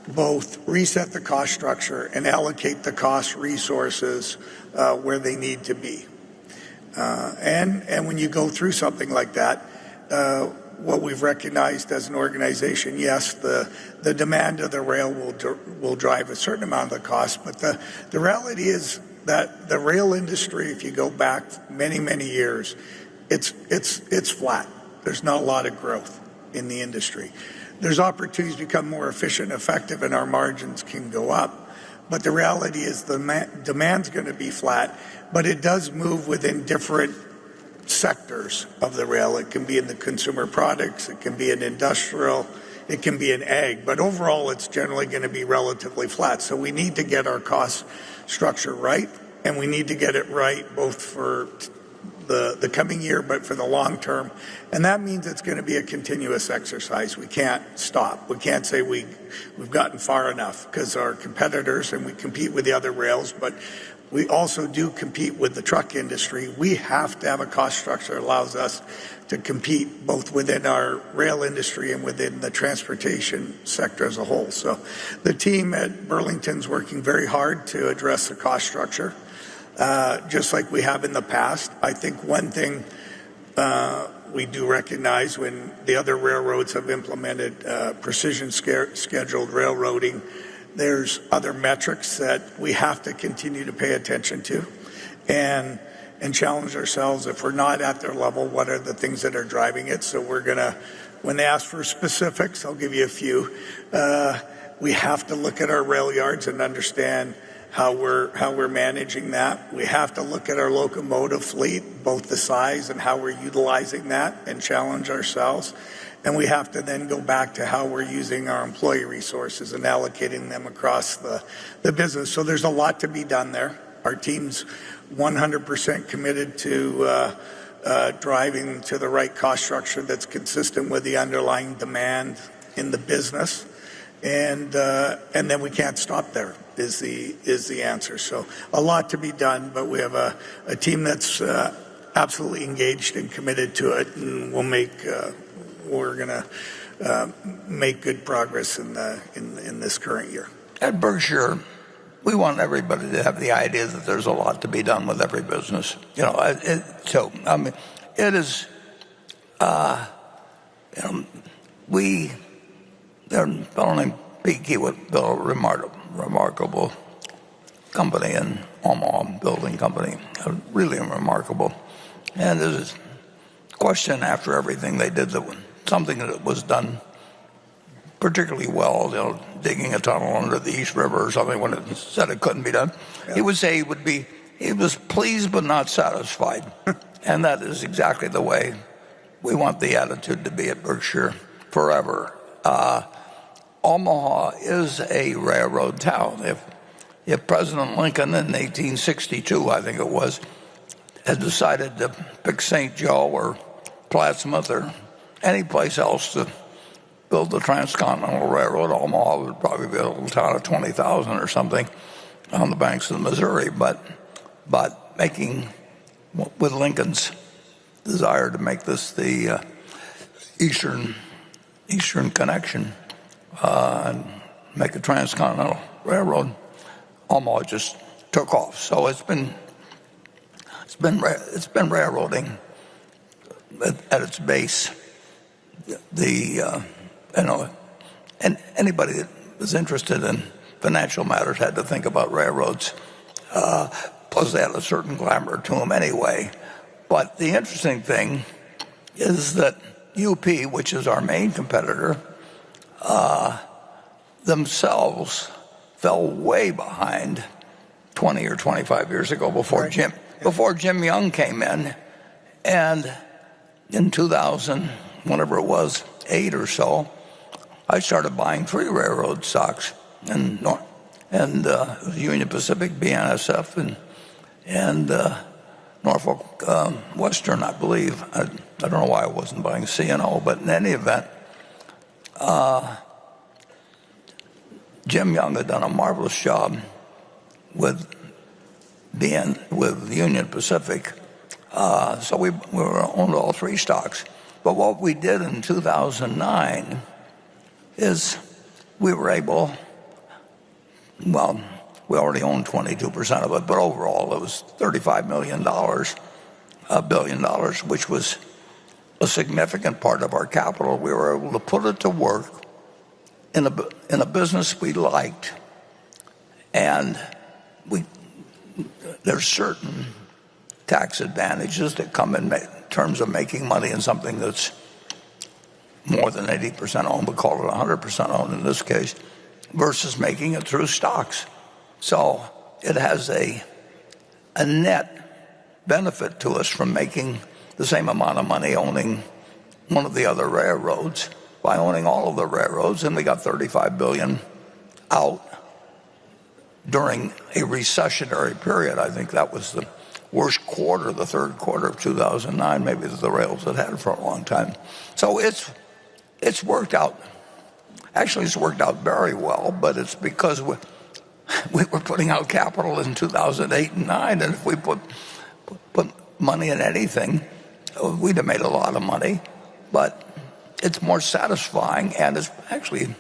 both reset the cost structure and allocate the cost resources where they need to be. And when you go through something like that, what we've recognized as an organization, yes, the demand of the rail will drive a certain amount of the cost, but the reality is that the rail industry, if you go back many, many years, it's flat. There's not a lot of growth in the industry. There's opportunities to become more efficient and effective, and our margins can go up. But the reality is the demand's going to be flat, but it does move within different sectors of the rail. It can be in the consumer products, it can be in industrial, it can be in ag, but overall it's generally going to be relatively flat. So we need to get our cost structure right, and we need to get it right both for the coming year, but for the long term. And that means it's going to be a continuous exercise. We can't stop. We can't say we've gotten far enough, because our competitors, and we compete with the other rails, but we also do compete with the truck industry. We have to have a cost structure that allows us to compete both within our rail industry and within the transportation sector as a whole. So the team at Burlington's working very hard to address the cost structure, just like we have in the past. I think one thing we do recognize when the other railroads have implemented precision scheduled railroading, there's other metrics that we have to continue to pay attention to and challenge ourselves. If we're not at their level, what are the things that are driving it? So we're going to, when they ask for specifics, I'll give you a few. We have to look at our rail yards and understand how we're managing that. We have to look at our locomotive fleet, both the size and how we're utilizing that, and challenge ourselves. And we have to then go back to how we're using our employee resources and allocating them across the business. So there's a lot to be done there. Our team's 100% committed to driving to the right cost structure that's consistent with the underlying demand in the business. And then we can't stop there is the answer. So a lot to be done, but we have a team that's absolutely engaged and committed to it, and we're going to make good progress in this current year. At Berkshire, we want everybody to have the idea that there's a lot to be done with every business. It is. There's a fellow named Peaky built a remarkable company in Omaha, building company, really remarkable. And there's a question after everything they did, something that was done particularly well, digging a tunnel under the East River or something, when it said it couldn't be done. Yeah. He would say he was pleased but not satisfied. And that is exactly the way we want the attitude to be at Berkshire forever. Omaha is a railroad town. If President Lincoln in 1862, I think it was, had decided to pick St. Joe or Plattsmouth or any place else to build the Transcontinental Railroad, Omaha would probably be a little town of 20,000 or something on the banks of the Missouri. But making, with Lincoln's desire to make this the Eastern connection and make a transcontinental railroad, Omaha just took off. So it's been railroading at its base. And anybody that was interested in financial matters had to think about railroads. Plus, they had a certain glamour to them anyway. But the interesting thing is that UP, which is our main competitor, themselves fell way behind 20 or 25 years ago before Jim Young came in. And in 2000, whenever it was, 8 or so, I started buying 3 railroad stocks, and Union Pacific, BNSF, and Norfolk Western, I believe. I don't know why I wasn't buying C&O, but in any event, Jim Young had done a marvelous job with Union Pacific, so we owned all 3 stocks. But what we did in 2009 is we were able, well, we already owned 22% of it, but overall it was $35 million, $1 billion, which was a significant part of our capital. We were able to put it to work in a business we liked, and there's certain tax advantages that come in terms of making money in something that's more than 80% owned, but call it 100% owned in this case, versus making it through stocks. So it has a net benefit to us from making the same amount of money owning one of the other railroads by owning all of the railroads, and we got $35 billion out during a recessionary period. I think that was the worst quarter, the third quarter of 2009, maybe that the rails had had for a long time. So it's worked out. Actually, it's worked out very well, but it's because we were putting out capital in 2008 and 2009, and if we put money in anything, we'd have made a lot of money. But it's more satisfying, and it's actually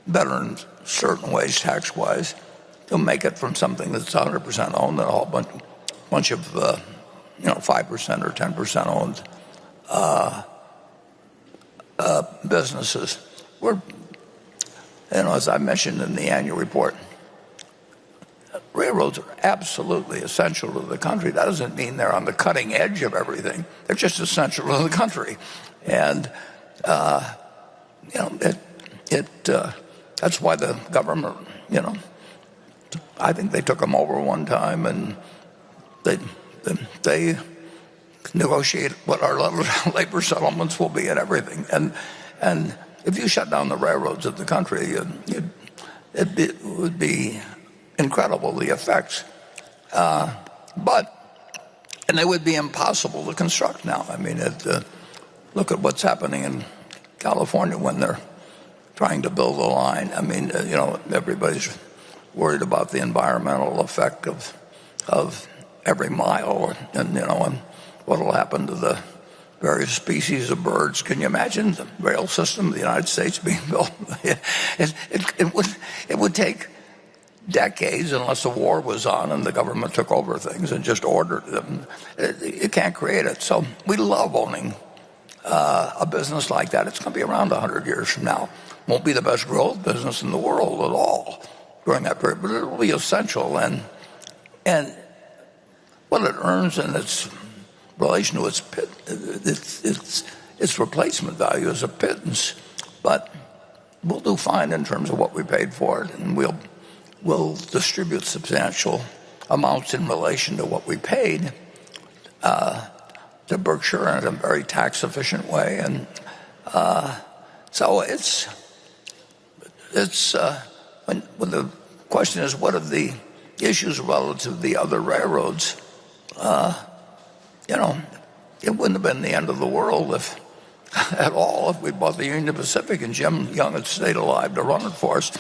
better in certain ways, tax-wise, to make it from something that's 100% owned than a whole bunch of 5% or 10% owned businesses. We're, as I mentioned in the annual report, railroads are absolutely essential to the country. That doesn't mean they're on the cutting edge of everything. They're just essential to the country, and that's why the government, I think they took them over one time, and they negotiate what our labor settlements will be and everything. And if you shut down the railroads of the country, it would be incredible, the effects. And they would be impossible to construct now. I mean, look at what's happening in California when they're trying to build a line. I mean, everybody's worried about the environmental effect of every mile, and what will happen to the various species of birds. Can you imagine the rail system of the United States being built? It would take decades unless a war was on and the government took over things and just ordered them. You can't create it. So we love owning a business like that. It's going to be around 100 years from now. Won't be the best growth business in the world at all during that period, but it'll be essential. And what it earns in its relation to its replacement value is a pittance. But we'll do fine in terms of what we paid for it, and we'll distribute substantial amounts in relation to what we paid to Berkshire in a very tax-efficient way. And so when the question is, what are the issues relative to the other railroads? It wouldn't have been the end of the world if we bought the Union Pacific and Jim Young had stayed alive to run it for us.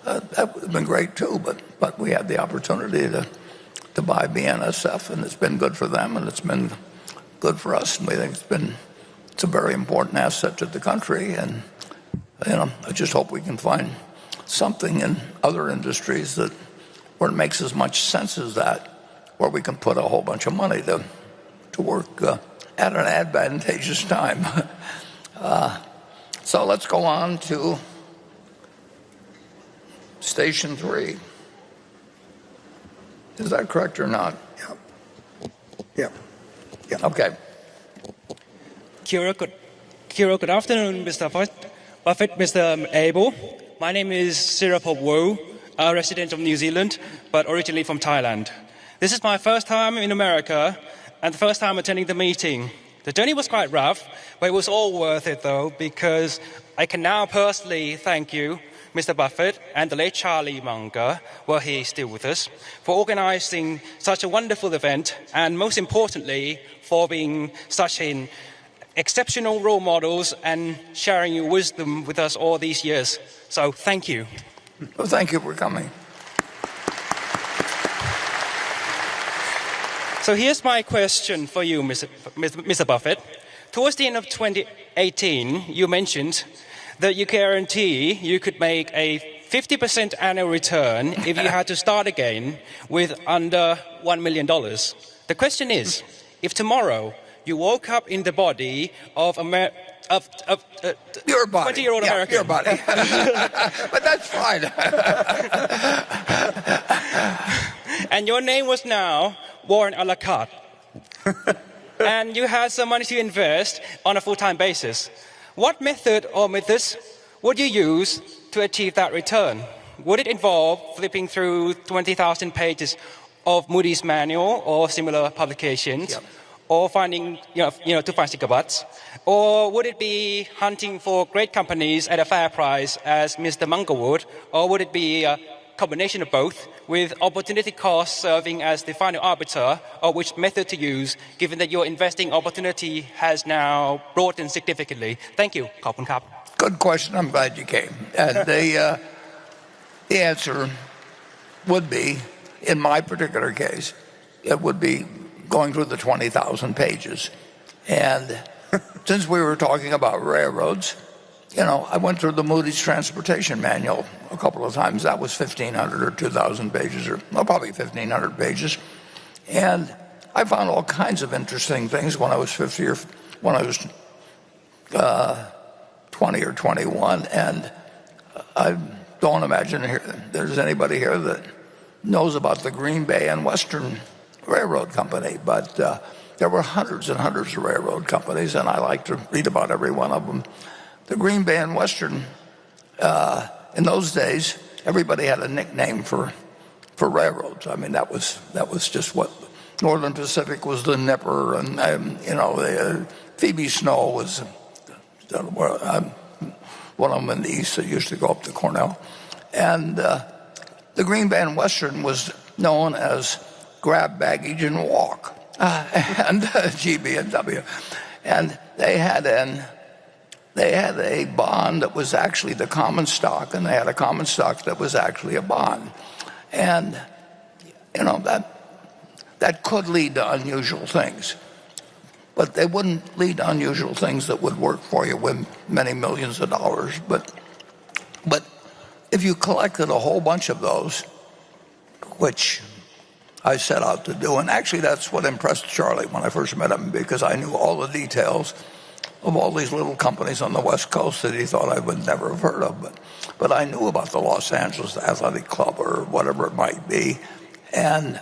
That would have been great too, but we had the opportunity to buy BNSF, and it's been good for them, and it's been good for us, and we think it's a very important asset to the country. And I just hope we can find something in other industries where it makes as much sense as that, where we can put a whole bunch of money to work at an advantageous time. So let's go on to Station 3. Is that correct or not? Yeah. Okay. Good afternoon, Mr. Buffett, Mr. Abel. My name is Sirapop Wu, a resident of New Zealand, but originally from Thailand. This is my first time in America and the first time attending the meeting. The journey was quite rough, but it was all worth it though, because I can now personally thank you, Mr. Buffett, and the late Charlie Munger, were he still with us, for organizing such a wonderful event, and most importantly, for being such an exceptional role models and sharing your wisdom with us all these years. So thank you. Well, thank you for coming. So here's my question for you, Mr. Buffett. Towards the end of 2018, you mentioned that you guarantee you could make a 50% annual return if you had to start again with under $1 million. The question is, if tomorrow you woke up in the body of your body. 20-year-old American. Your body. But that's fine. And your name was now Warren a la carte. And you had some money to invest on a full-time basis. What method or methods would you use to achieve that return? Would it involve flipping through 20,000 pages of Moody's manual or similar publications? Yep. Or finding, to find cigarettes? Or would it be hunting for great companies at a fair price as Mr. Munger would? Or would it be a combination of both, with opportunity cost serving as the final arbiter of which method to use, given that your investing opportunity has now broadened significantly? Thank you. Good question. I'm glad you came. And the answer would be, in my particular case, it would be going through the 20,000 pages. And since we were talking about railroads, I went through the Moody's Transportation Manual a couple of times. That was 1,500 or 2,000 pages, or probably 1,500 pages. And I found all kinds of interesting things when I was 20 or 21. And I don't imagine there's anybody here that knows about the Green Bay and Western Railroad Company. But there were hundreds and hundreds of railroad companies, and I like to read about every one of them. The Green Bay and Western, in those days, everybody had a nickname for for railroads. I mean, that was just what Northern Pacific was, the Nipper, and Phoebe Snow was one of them in the East that used to go up to Cornell. And the Green Band Western was known as grab baggage and walk, and GB&W. And they had a bond that was actually the common stock, and they had a common stock that was actually a bond. And, that could lead to unusual things. But they wouldn't lead to unusual things that would work for you with many millions of dollars. But if you collected a whole bunch of those, which I set out to do, and actually that's what impressed Charlie when I first met him, because I knew all the details of all these little companies on the West Coast that he thought I would never have heard of. But I knew about the Los Angeles Athletic Club or whatever it might be, and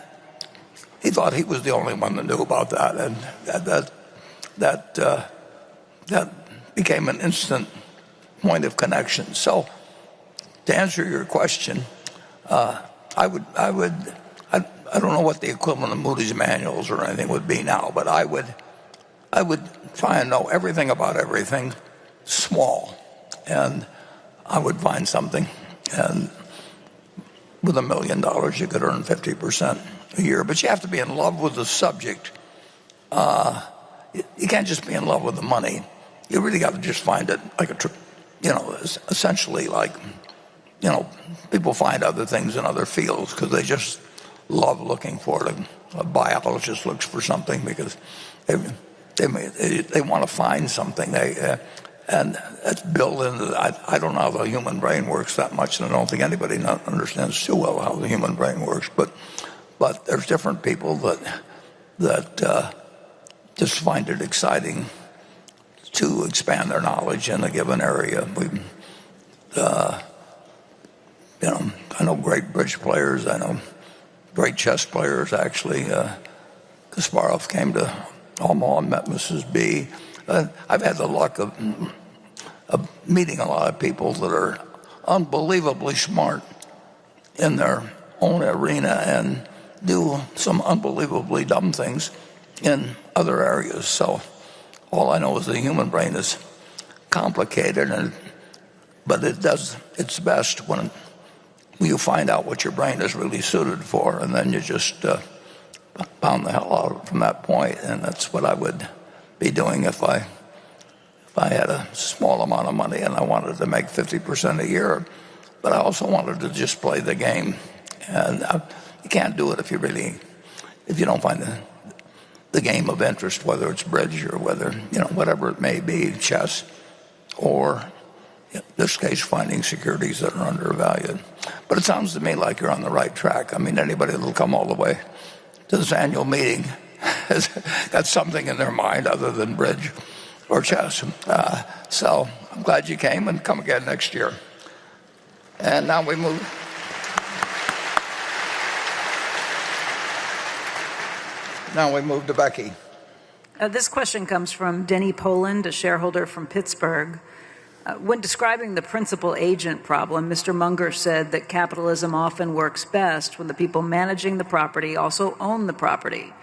he thought he was the only one that knew about that, and that became an instant point of connection. So, to answer your question, I don't know what the equivalent of Moody's manuals or anything would be now, but I would try and know everything about everything small, and I would find something, and with $1 million you could earn 50% a year. But you have to be in love with the subject. You can't just be in love with the money. You really got to just find it like essentially like, people find other things in other fields because they just love looking for it. A biologist looks for something because they want to find something. And that's built into. I don't know how the human brain works that much, and I don't think anybody understands too well how the human brain works. But there's different people that just find it exciting to expand their knowledge in a given area. I know great bridge players. I know great chess players. Actually, Kasparov came to Omaha and met Mrs. B. I've had the luck of meeting a lot of people that are unbelievably smart in their own arena and do some unbelievably dumb things in other areas. So all I know is the human brain is complicated, but it does its best when you find out what your brain is really suited for, and then you just pound the hell out of it from that point. And that's what I would be doing if I had a small amount of money and I wanted to make 50% a year. But I also wanted to just play the game. And you can't do it if you don't find the game of interest, whether it's bridge or whatever it may be, chess, or in this case, finding securities that are undervalued. But it sounds to me like you're on the right track. I mean, anybody that'll come all the way to this annual meeting has got something in their mind other than bridge or chess. So I'm glad you came, and come again next year. And now we move. Now we move to Becky. This question comes from Denny Poland, a shareholder from Pittsburgh. When describing the principal agent problem, Mr. Munger said that capitalism often works best when the people managing the property also own the property.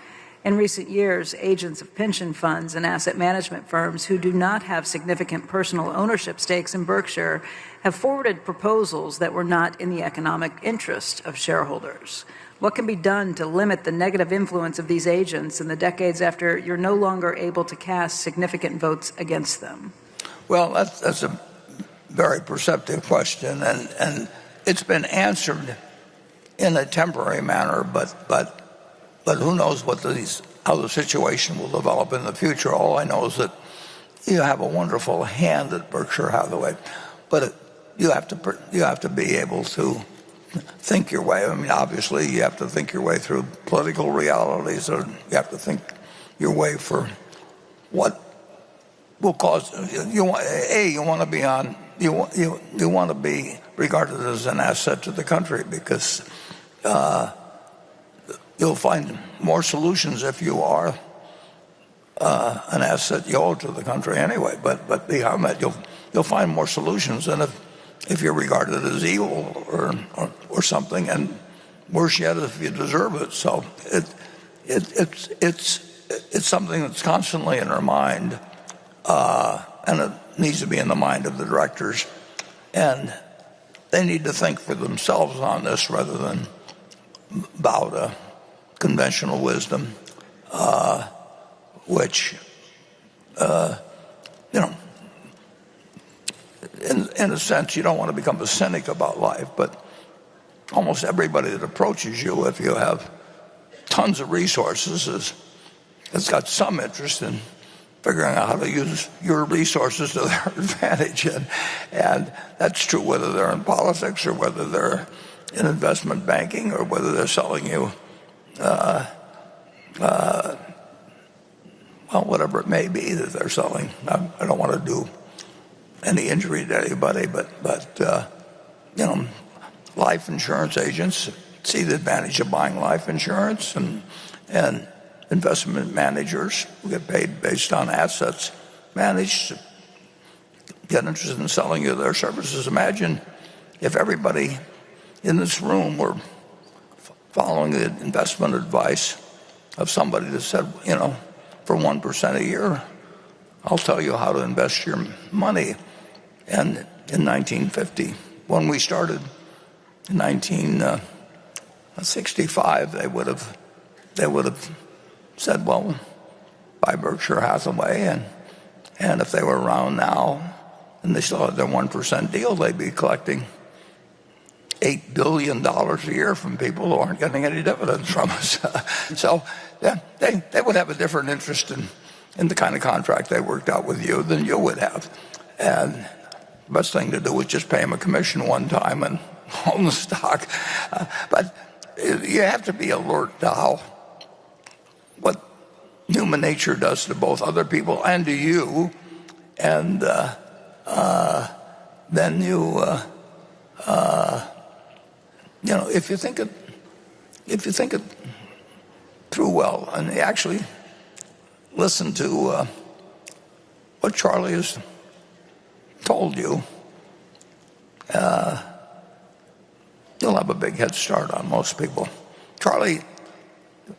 In recent years, agents of pension funds and asset management firms who do not have significant personal ownership stakes in Berkshire have forwarded proposals that were not in the economic interest of shareholders. What can be done to limit the negative influence of these agents in the decades after you're no longer able to cast significant votes against them? Well, that's a very perceptive question, and it's been answered in a temporary manner, but who knows how the situation will develop in the future. All I know is that you have a wonderful hand at Berkshire Hathaway, but you have to be able to think your way. I mean, obviously, you have to think your way through political realities, or you have to think your way for what will cause you want to be regarded as an asset to the country, because you'll find more solutions if you are an asset you owe to the country anyway. But beyond that, you'll find more solutions than if you're regarded as evil or something. And worse yet if you deserve it. So it's something that's constantly in our mind, and it needs to be in the mind of the directors. And they need to think for themselves on this rather than bow to conventional wisdom, which, in a sense, you don't want to become a cynic about life, but almost everybody that approaches you, if you have tons of resources, has got some interest in figuring out how to use your resources to their advantage. And that's true whether they're in politics or whether they're in investment banking or whether they're selling you, whatever it may be that they're selling. I don't want to do any injury to anybody, but life insurance agents see the advantage of buying life insurance, and investment managers who get paid based on assets managed get interested in selling you their services. Imagine if everybody in this room were following the investment advice of somebody that said, for 1% a year, I'll tell you how to invest your money. And in 1950, when we started in 1965, they would have said, well, buy Berkshire Hathaway, and if they were around now and they still had their 1% deal, they'd be collecting $8 billion a year from people who aren't getting any dividends from us. So they would have a different interest in the kind of contract they worked out with you than you would have. And the best thing to do was just pay them a commission one time and own the stock. But you have to be alert to what human nature does to both other people and to you. And then if you think it through well, and you actually listen to what Charlie has told you, you'll have a big head start on most people. Charlie,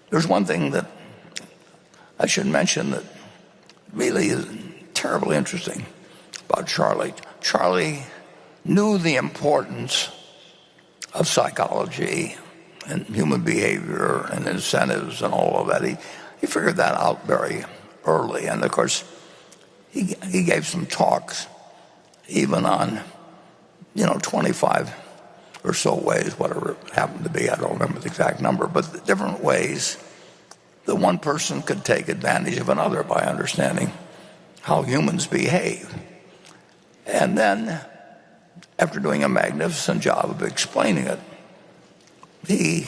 there's one thing that I should mention that really is terribly interesting about Charlie. Charlie knew the importance of psychology and human behavior and incentives and all of that. He figured that out very early. And, of course, he gave some talks even on, 25 or so ways, whatever it happened to be. I don't remember the exact number, but the different ways that one person could take advantage of another by understanding how humans behave. And then, after doing a magnificent job of explaining it, he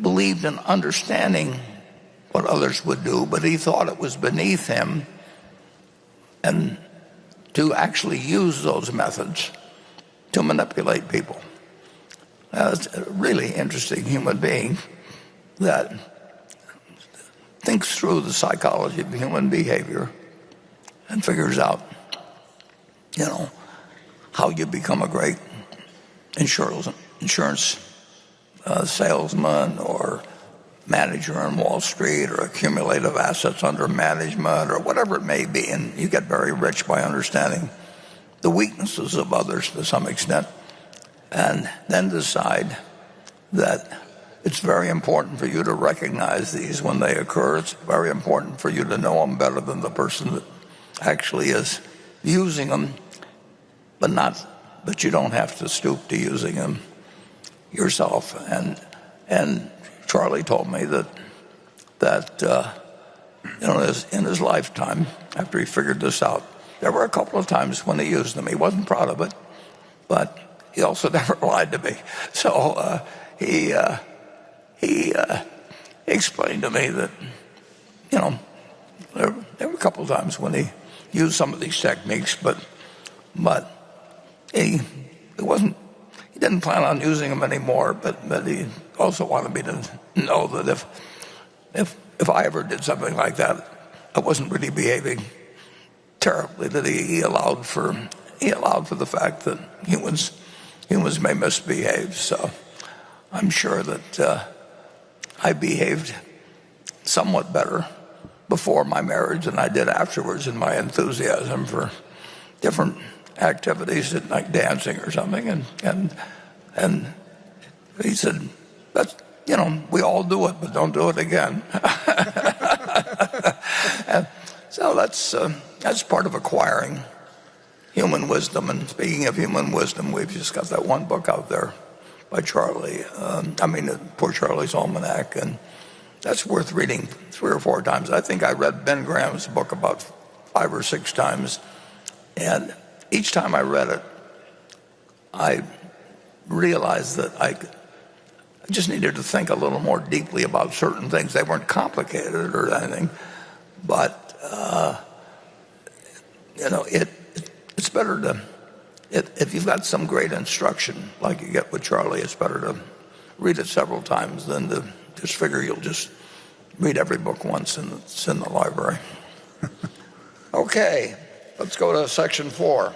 believed in understanding what others would do, but he thought it was beneath him and to actually use those methods to manipulate people. Now, it's a really interesting human being that thinks through the psychology of human behavior and figures out, how you become a great insurance salesman or manager on Wall Street or accumulative assets under management or whatever it may be. And you get very rich by understanding the weaknesses of others to some extent, and then decide that it's very important for you to recognize these when they occur. It's very important for you to know them better than the person that actually is using them, but you don't have to stoop to using them yourself. And Charlie told me that in his lifetime, after he figured this out, there were a couple of times when he used them. He wasn't proud of it, but he also never lied to me. So he explained to me that there were a couple of times when he used some of these techniques, but he didn't plan on using them anymore. But he also wanted me to know that if I ever did something like that, I wasn't really behaving terribly. That he allowed for the fact that humans may misbehave. So I'm sure that I behaved somewhat better before my marriage than I did afterwards in my enthusiasm for different activities like dancing or something. And he said, "That's, we all do it, but don't do it again." And so that's part of acquiring human wisdom. And speaking of human wisdom, we've just got that one book out there by Charlie. Poor Charlie's Almanac, and that's worth reading 3 or 4 times. I think I read Ben Graham's book about 5 or 6 times, and each time I read it, I realized that I just needed to think a little more deeply about certain things. They weren't complicated or anything, but it's better to, if you've got some great instruction like you get with Charlie, it's better to read it several times than to just figure you'll just read every book once and it's in the library. Okay, let's go to section 4.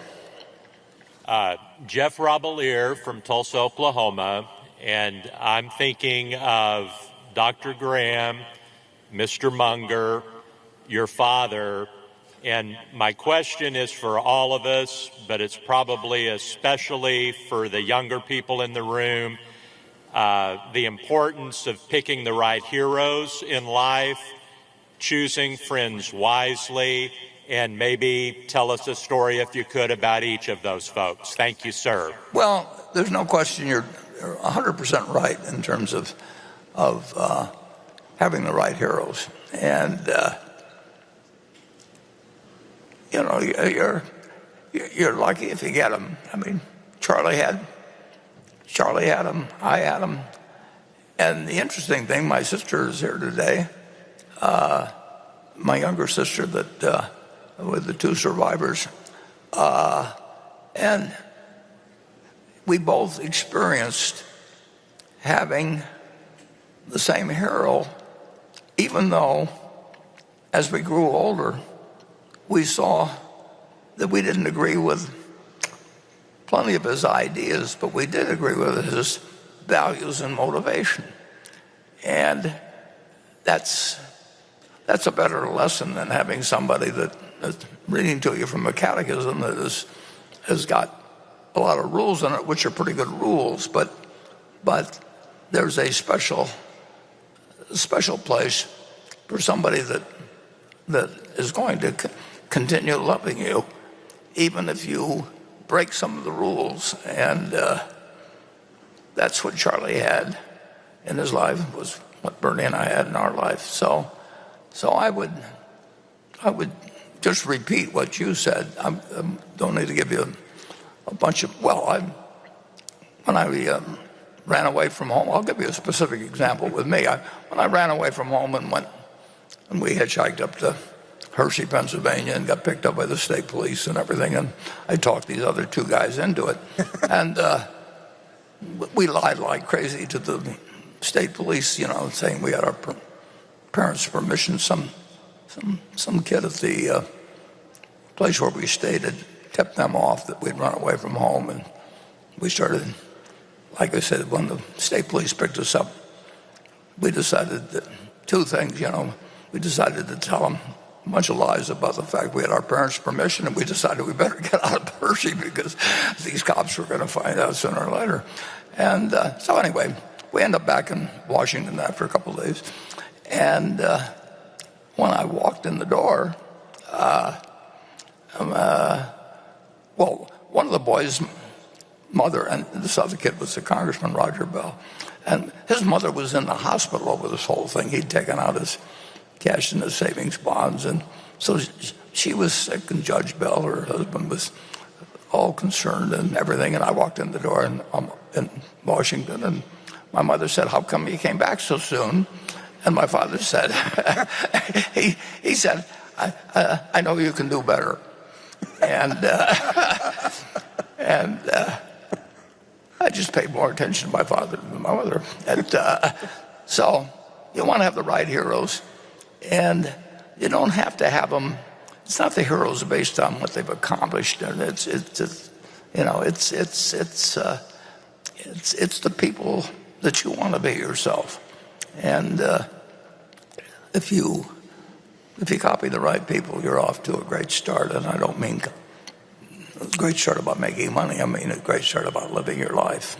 Jeff Robelier from Tulsa, Oklahoma, and I'm thinking of Dr. Graham, Mr. Munger, your father, and my question is for all of us, but it's probably especially for the younger people in the room, the importance of picking the right heroes in life, choosing friends wisely, and maybe tell us a story, if you could, about each of those folks. Thank you, sir. Well, there's no question you're 100% right in terms of having the right heroes. And, you're lucky if you get them. I mean, Charlie had them, I had them. And the interesting thing, my sister is here today, my younger sister that with the 2 survivors, and we both experienced having the same hero, even though as we grew older, we saw that we didn't agree with plenty of his ideas, but we did agree with his values and motivation. And that's a better lesson than having somebody that's reading to you from a catechism that has got a lot of rules in it, which are pretty good rules, but there's a special place for somebody that is going to continue loving you, even if you break some of the rules. And that's what Charlie had in his life, was what Bernie and I had in our life. So I would just repeat what you said. I don't need to give you a bunch of, when I ran away from home, I'll give you a specific example with me. When I ran away from home and we hitchhiked up to Hershey, Pennsylvania, and got picked up by the state police and everything, and I talked these other 2 guys into it. And we lied like crazy to the state police, saying we had our parents' permission. Some kid at the place where we stayed had tipped them off that we'd run away from home, and we started, like I said, when the state police picked us up, we decided that 2 things, we decided to tell them a bunch of lies about the fact we had our parents' permission, and we decided we better get out of Hershey because these cops were going to find out sooner or later. And so anyway, we ended up back in Washington after a couple of days. And when I walked in the door, one of the boys' mother, and this other kid was the Congressman Roger Bell, and his mother was in the hospital over this whole thing. He'd taken out his cash in his savings bonds, and so she was sick, and Judge Bell, her husband, was all concerned and everything. And I walked in the door in Washington, and my mother said, "How come you came back so soon?" And my father said, he said, I know you can do better. And I just paid more attention to my father than my mother. And so you want to have the right heroes, and you don't have to have them. It's not the heroes based on what they've accomplished, and it's the people that you want to be yourself. And if you copy the right people, you're off to a great start. And I don't mean a great start about making money. I mean a great start about living your life.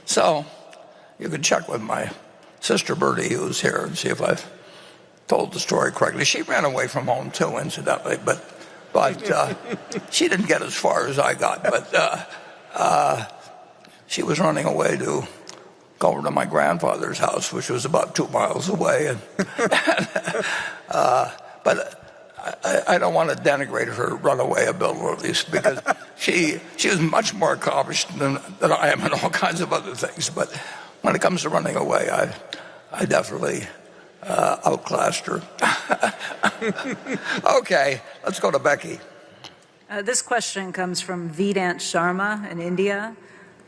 So you can check with my sister Bertie, who's here, and see if I've told the story correctly. She ran away from home too, incidentally, but she didn't get as far as I got. But she was running away to go over to my grandfather's house, which was about 2 miles away. But I don't want to denigrate her runaway abilities, because she was much more accomplished than I am in all kinds of other things. But when it comes to running away, I definitely outclassed her. Okay, let's go to Becky. This question comes from Vedant Sharma in India.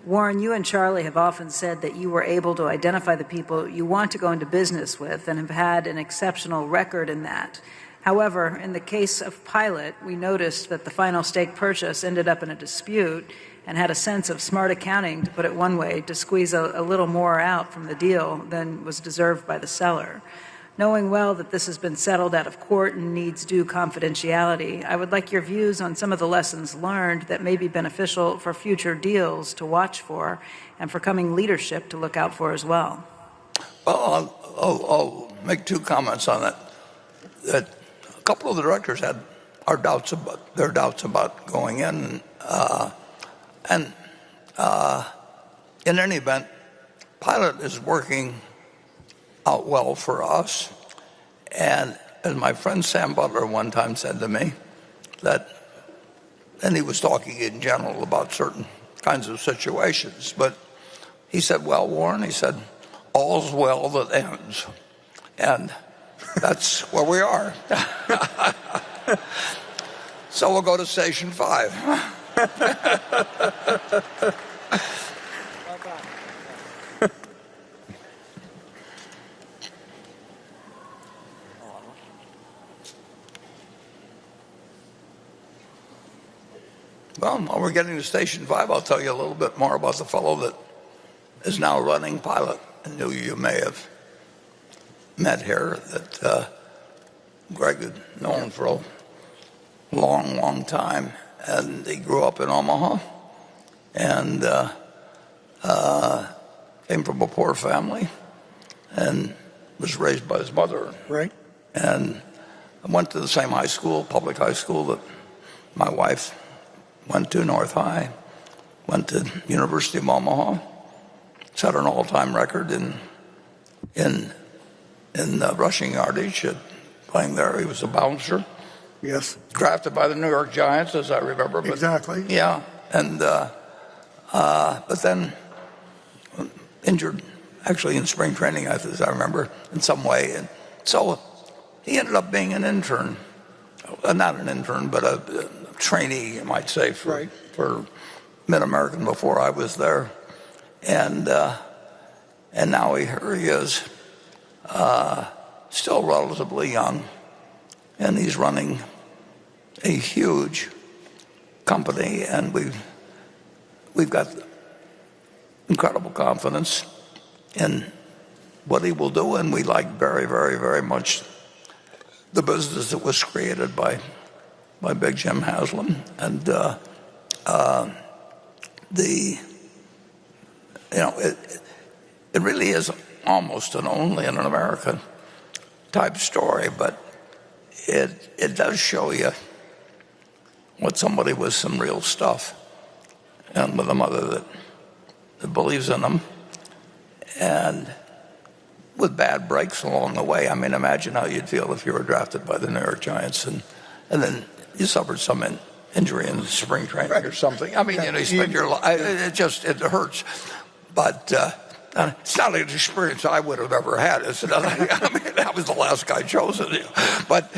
Warren, you and Charlie have often said that you were able to identify the people you want to go into business with and have had an exceptional record in that. However, in the case of Pilot, we noticed that the final stake purchase ended up in a dispute and had a sense of smart accounting, to put it one way, to squeeze a little more out from the deal than was deserved by the seller. Knowing well that this has been settled out of court and needs due confidentiality, I would like your views on some of the lessons learned that may be beneficial for future deals to watch for and for coming leadership to look out for as well. Well, I'll make 2 comments on that. That a couple of the directors had their doubts about going in, and in any event, Pilot is working out well for us. And as my friend Sam Butler one time said to me, and he was talking in general about certain kinds of situations, but he said, well, Warren, he said, all's well that ends. And that's where we are. So we'll go to station 5. Well, while we're getting to station 5, I'll tell you a little bit more about the fellow that is now running Pilot, and who you may have met here, that Greg had known for a long, long time. And he grew up in Omaha and came from a poor family and was raised by his mother. Right. And I went to the same high school, public high school, that my wife went to, North High. Went to University of Omaha. Set an all-time record in rushing yardage, playing there. He was a bouncer. Yes. Drafted by the New York Giants, as I remember. But, exactly. Yeah, and but then injured, actually in spring training, as I remember, in some way. And so he ended up being an intern, not an intern, but a trainee, you might say, for Mid-American before I was there. And now here he is, still relatively young, and he's running a huge company, and we've got incredible confidence in what he will do, and we like very, very, very much the business that was created by Big Jim Haslam, and it really is almost only an American type story, but it does show you what somebody with some real stuff and with a mother that believes in them, and with bad breaks along the way. I mean, imagine how you'd feel if you were drafted by the New York Giants and then you suffered some injury in spring training or something. I mean, you spend your life, it hurts. But it's not an experience I would have ever had. I mean, that was the last guy chosen. But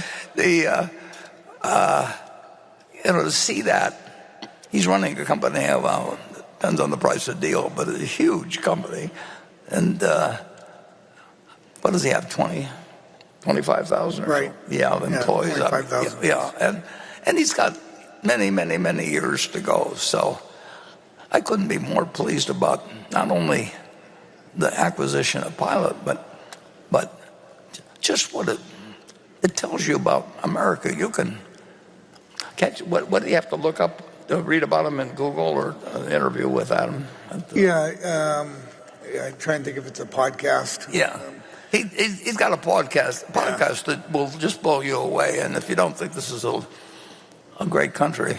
to see that, he's running a company, well, depends on the price of the deal, but it's a huge company. And what does he have, 25,000 or right. So? Yeah, employees. 25,000. Yeah, and he's got many, many, many years to go. So I couldn't be more pleased about not only the acquisition of Pilot, but just what it tells you about America. You can catch what do you have to look up to read about him in Google or an interview with Adam? Yeah, I'm trying to think if it's a podcast. Yeah. He's got a podcast that will just blow you away. And if you don't think this is a great country,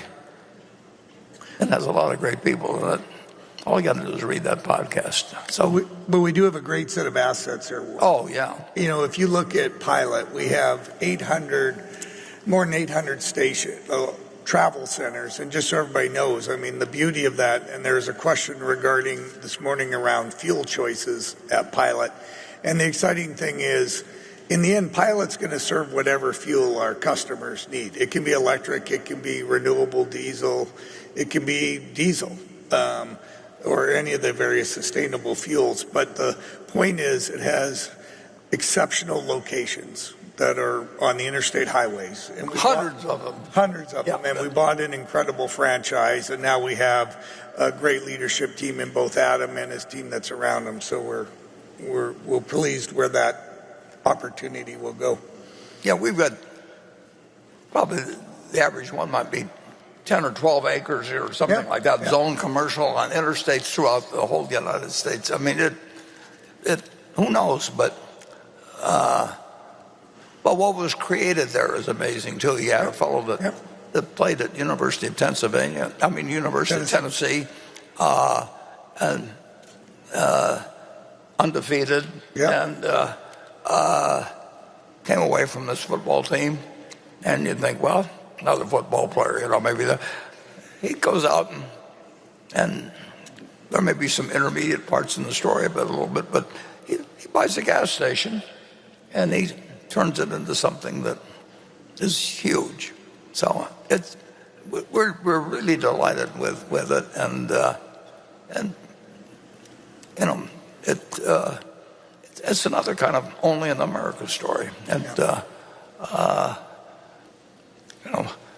it has a lot of great people in it. All you got to do is read that podcast. But we do have a great set of assets here. Oh, yeah. You know, if you look at Pilot, we have more than 800 travel centers. And just so everybody knows, I mean, the beauty of that, and there's a question regarding this morning around fuel choices at Pilot. And the exciting thing is, in the end, Pilot's going to serve whatever fuel our customers need. It can be electric, it can be renewable diesel, it can be diesel, or any of the various sustainable fuels. But the point is, it has exceptional locations that are on the interstate highways. And hundreds of them. And we bought an incredible franchise, and now we have a great leadership team in both Adam and his team that's around him. So we're pleased where that opportunity will go. Yeah, we've got probably the average one might be 10 or 12 acres or something like that, zone commercial on interstates throughout the whole United States. I mean, it who knows, but what was created there is amazing too. You had a fellow that played at University of Tennessee, and undefeated, and came away from this football team, and you'd think, well, another football player, maybe he goes out and there may be some intermediate parts in the story, but a little bit, but he buys a gas station and he turns it into something that is huge. So we're really delighted with it, and it's another kind of only in America story. And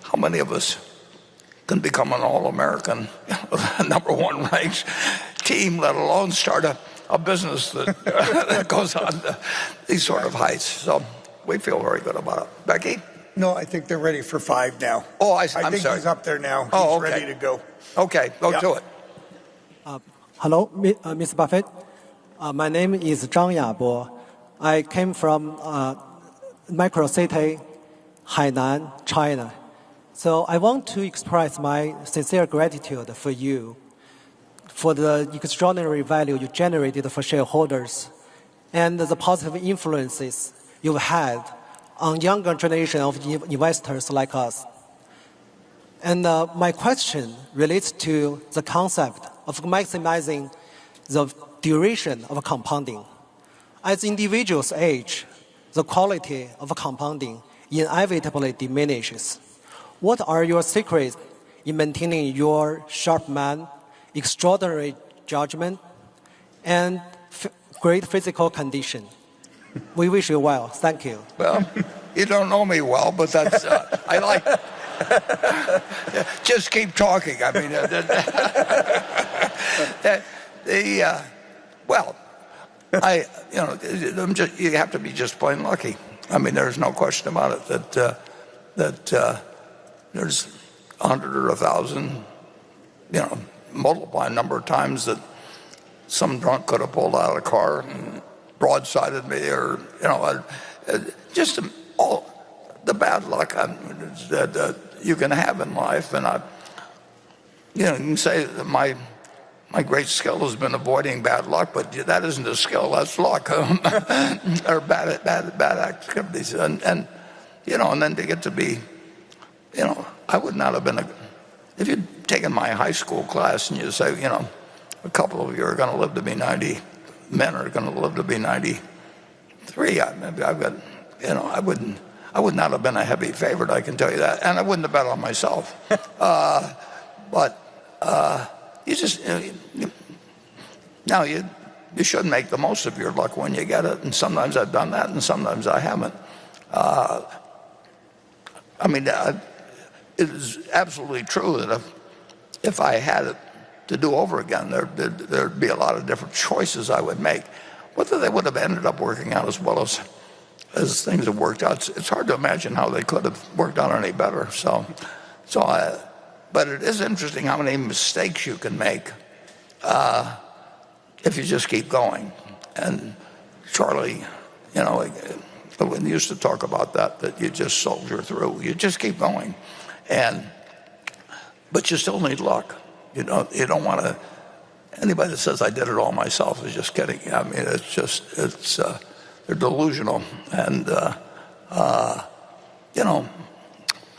how many of us can become an all-American, number one ranked team, let alone start a business that goes on to these sort of heights. So we feel very good about it. Becky? No, I think they're ready for 5 now. Oh, I'm think sorry. He's up there now. Oh, He's okay. ready to go. Okay, go to it. Hello, Mr. Buffett. My name is Zhang Yabo. I came from micro city, Hainan, China. So I want to express my sincere gratitude for you, for the extraordinary value you generated for shareholders, and the positive influences you've had on younger generation of investors like us. And my question relates to the concept of maximizing the duration of compounding. As individuals age, the quality of compounding inevitably diminishes. What are your secrets in maintaining your sharp mind, extraordinary judgment, and great physical condition? We wish you well. Thank you. Well, you don't know me well, but that's I like. Just keep talking. I mean, you have to be just plain lucky. I mean, there's no question about it that there's 100 or 1,000, multiply a number of times that some drunk could have pulled out of a car and broadsided me, or just all the bad luck that you can have in life. And you can say that my great skill has been avoiding bad luck, but that isn't a skill, that's luck, or bad activities. And then to get to be, I would not have been if you'd taken my high school class and you say, a couple of you are going to live to be 90, men are going to live to be 93. I would not have been a heavy favorite, I can tell you that, and I wouldn't have bet on myself. But you just now you should make the most of your luck when you get it, and sometimes I've done that, and sometimes I haven't. It is absolutely true that if I had it to do over again. There'd be a lot of different choices I would make. Whether they would have ended up working out as well as things have worked out, it's hard to imagine how they could have worked out any better. But it is interesting how many mistakes you can make if you just keep going. And Charlie, we used to talk about that you just soldier through. You just keep going. But you still need luck. You don't want to, anybody that says I did it all myself is just kidding. I mean, they're delusional. And,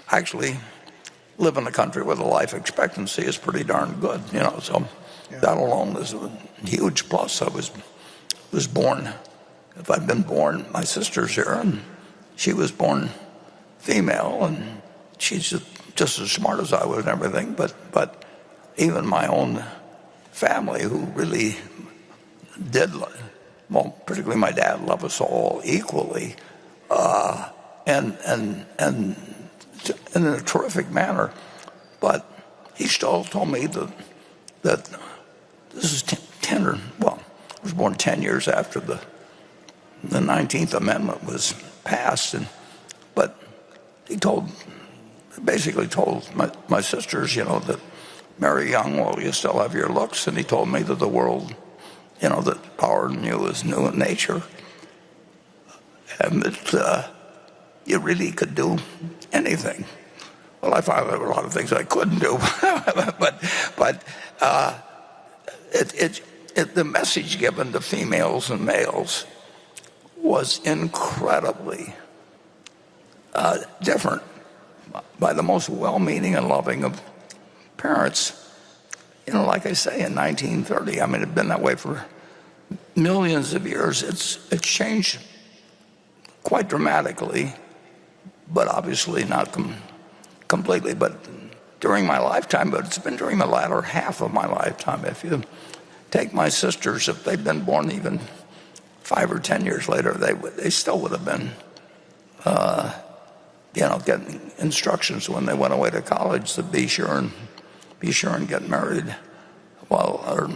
actually live in a country where the life expectancy is pretty darn good, so that alone is a huge plus. I was born, if I'd been born, my sister's here, and she was born female, and she's just as smart as I was and everything, but even my own family, who really did, well, particularly my dad, love us all equally, and in a terrific manner. But he still told me that this is 10 or, well, I was born 10 years after the 19th Amendment was passed, but he basically told my sisters, that marry young while you still have your looks, and he told me that the world, that power in you is new in nature, and that you really could do anything. Well, I found there were a lot of things I couldn't do, but the message given to females and males was incredibly different by the most well-meaning and loving of parents. Like I say, in 1930, I mean, it had been that way for millions of years. It's changed quite dramatically, but obviously not completely. But during my lifetime, but it's been during the latter half of my lifetime. If you take my sisters, if they'd been born even 5 or 10 years later, they still would have been, getting instructions when they went away to college to be sure and get married, or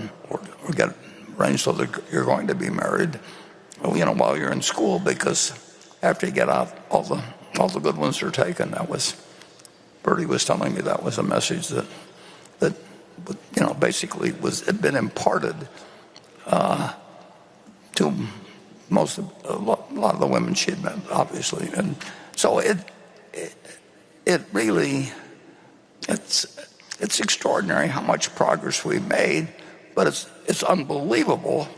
get arranged so that you're going to be married, while you're in school, because after you get out, all the good ones are taken. Bertie was telling me that was a message that basically had been imparted to a lot of the women she had met, obviously. And so it really, it's extraordinary how much progress we've made, but it's unbelievable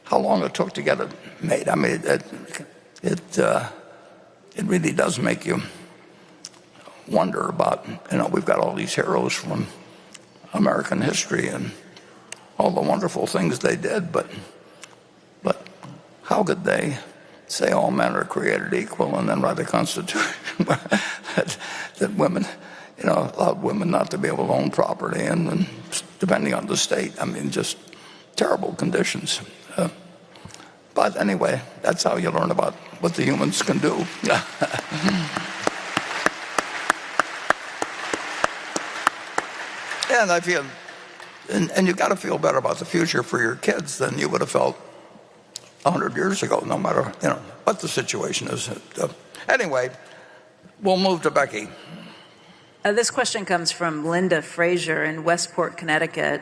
how long it took to get it made. I mean, it really does make you wonder about, we've got all these heroes from American history and all the wonderful things they did, but how could they say all men are created equal and then write a constitution that women, allowed women not to be able to own property, and depending on the state, I mean, just terrible conditions. But anyway, that's how you learn about what the humans can do. And I feel, and you've got to feel better about the future for your kids than you would have felt 100 years ago, no matter, what the situation is. Anyway, we'll move to Becky. This question comes from Linda Frazier in Westport, Connecticut.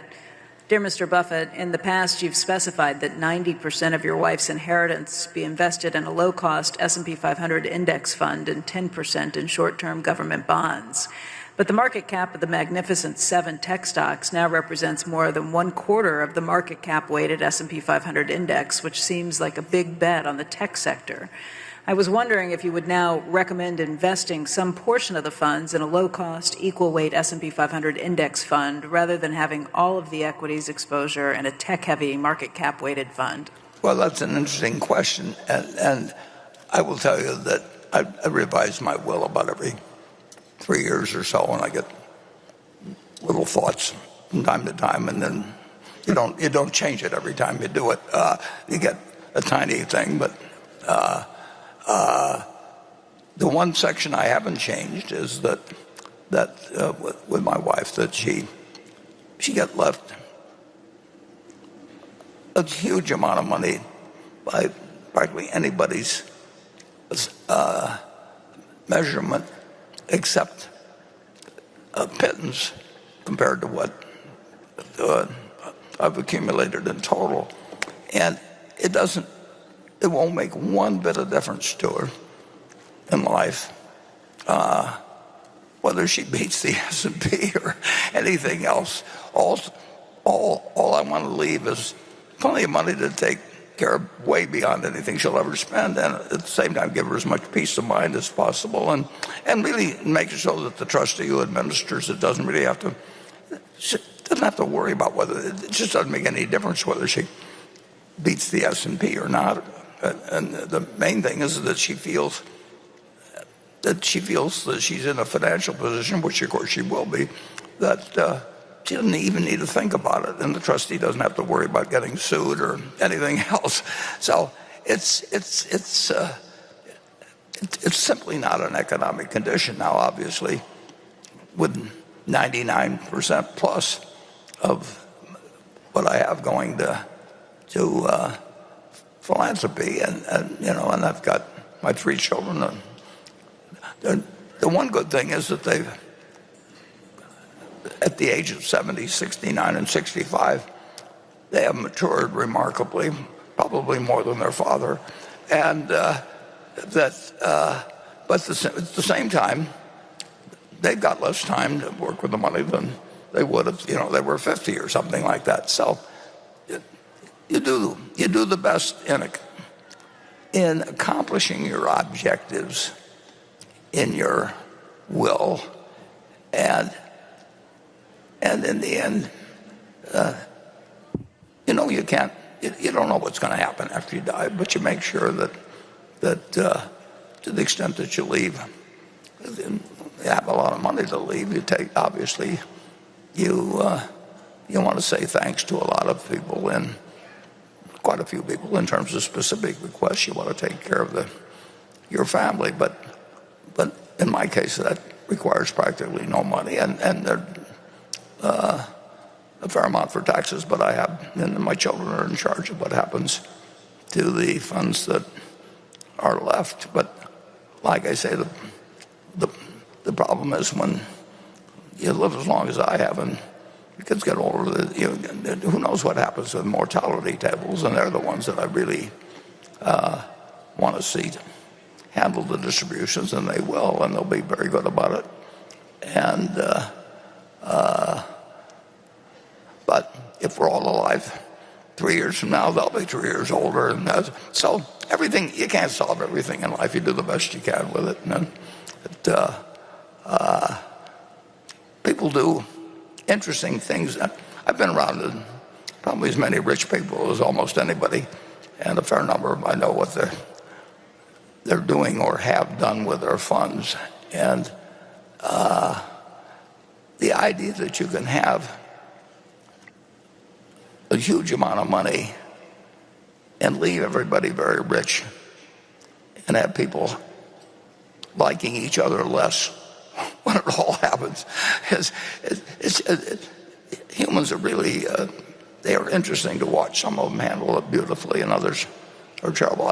Dear Mr. Buffett, in the past you've specified that 90% of your wife's inheritance be invested in a low-cost S&P 500 index fund and 10% in short-term government bonds. But the market cap of the Magnificent 7 tech stocks now represents more than 1/4 of the market cap weighted S&P 500 index, which seems like a big bet on the tech sector. I was wondering if you would now recommend investing some portion of the funds in a low-cost, equal-weight S&P 500 index fund rather than having all of the equities exposure in a tech-heavy market cap-weighted fund. Well, that's an interesting question, and I will tell you that I revise my will about every 3 years or so, and I get little thoughts from time to time, and then you don't change it every time you do it. You get a tiny thing, but the one section I haven't changed is that with my wife, that she she got left a huge amount of money by practically anybody's measurement except a pittance compared to what I've accumulated in total. And it won't make one bit of difference to her in life, whether she beats the S&P or anything else. All I want to leave is plenty of money to take care of way beyond anything she'll ever spend, and at the same time give her as much peace of mind as possible, and really make it so that the trustee who administers it doesn't have to worry about whether it just doesn't make any difference whether she beats the S&P or not. And the main thing is that she feels that she's in a financial position, which of course she will be, that she doesn't even need to think about it, and the trustee doesn't have to worry about getting sued or anything else. So it's simply not an economic condition now. Obviously, with 99% plus of what I have going to philanthropy, and I've got my 3 children. The one good thing is that they've, at the age of 70, 69, and 65, they have matured remarkably, probably more than their father, and but at the same time, they've got less time to work with the money than they would if they were 50 or something like that. So you do the best in accomplishing your objectives in your will, and in the end, you don't know what's going to happen after you die, but you make sure that to the extent that you leave, you have a lot of money to leave. You want to say thanks to a lot of people, and quite a few people in terms of specific requests. You want to take care of your family, but in my case, that requires practically no money, and a fair amount for taxes, but I have, and my children are in charge of what happens to the funds that are left. But like I say, the problem is when you live as long as I have, and your kids get older, who knows what happens with mortality tables, and they're the ones that I really want to see handle the distributions, and they will, and they'll be very good about it. And but if we're all alive 3 years from now, they'll be 3 years older, and so everything, you can't solve everything in life. You do the best you can with it, and people do interesting things. I've been around probably as many rich people as almost anybody, and a fair number of them, I know what they're doing or have done with their funds. And the idea that you can have a huge amount of money and leave everybody very rich and have people liking each other less when it all happens humans are really they are interesting to watch. Some of them handle it beautifully, and others are terrible.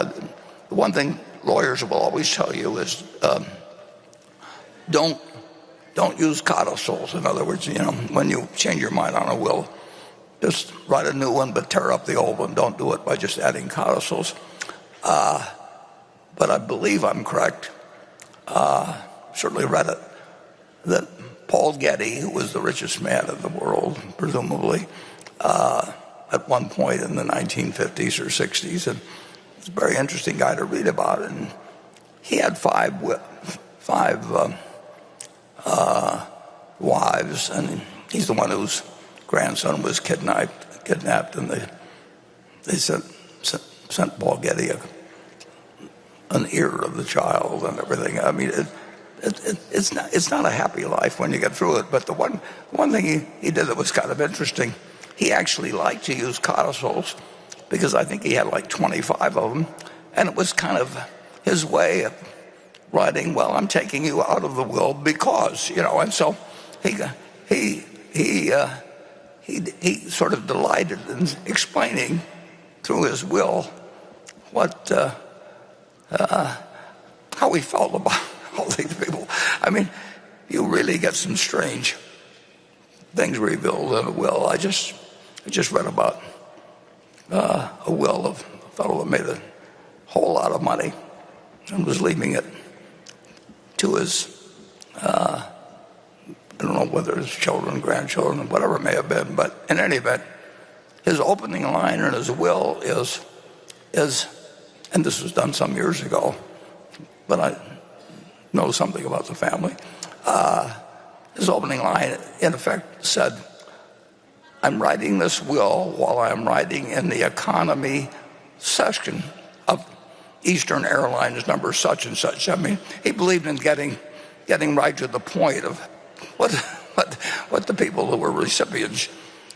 The one thing lawyers will always tell you is don't use codicils. In other words, when you change your mind on a will, just write a new one, but tear up the old one. Don't do it by just adding codicils. But I believe I'm correct. Certainly read it, that Paul Getty, who was the richest man in the world, presumably, at one point in the 1950s or 60s, and it's a very interesting guy to read about. And he had five wives, and he's the one whose grandson was kidnapped, and they sent Paul Getty an ear of the child and everything. I mean, it's not a happy life when you get through it. But the one thing he did that was kind of interesting, he actually liked to use codicils, because I think he had like 25 of them, and it was kind of his way of writing, well, I'm taking you out of the will because, and so he he sort of delighted in explaining through his will how he felt about all these people. I mean, you really get some strange things revealed in a will. I just read about a will of a fellow that made a whole lot of money and was leaving it to his, I don't know whether his children, grandchildren, whatever it may have been, but in any event, his opening line in his will is, and this was done some years ago, but I know something about the family. His opening line, in effect, said, I'm writing this will while I'm writing in the economy section of Eastern Airlines number such and such. I mean, he believed in getting right to the point of what the people who were recipients,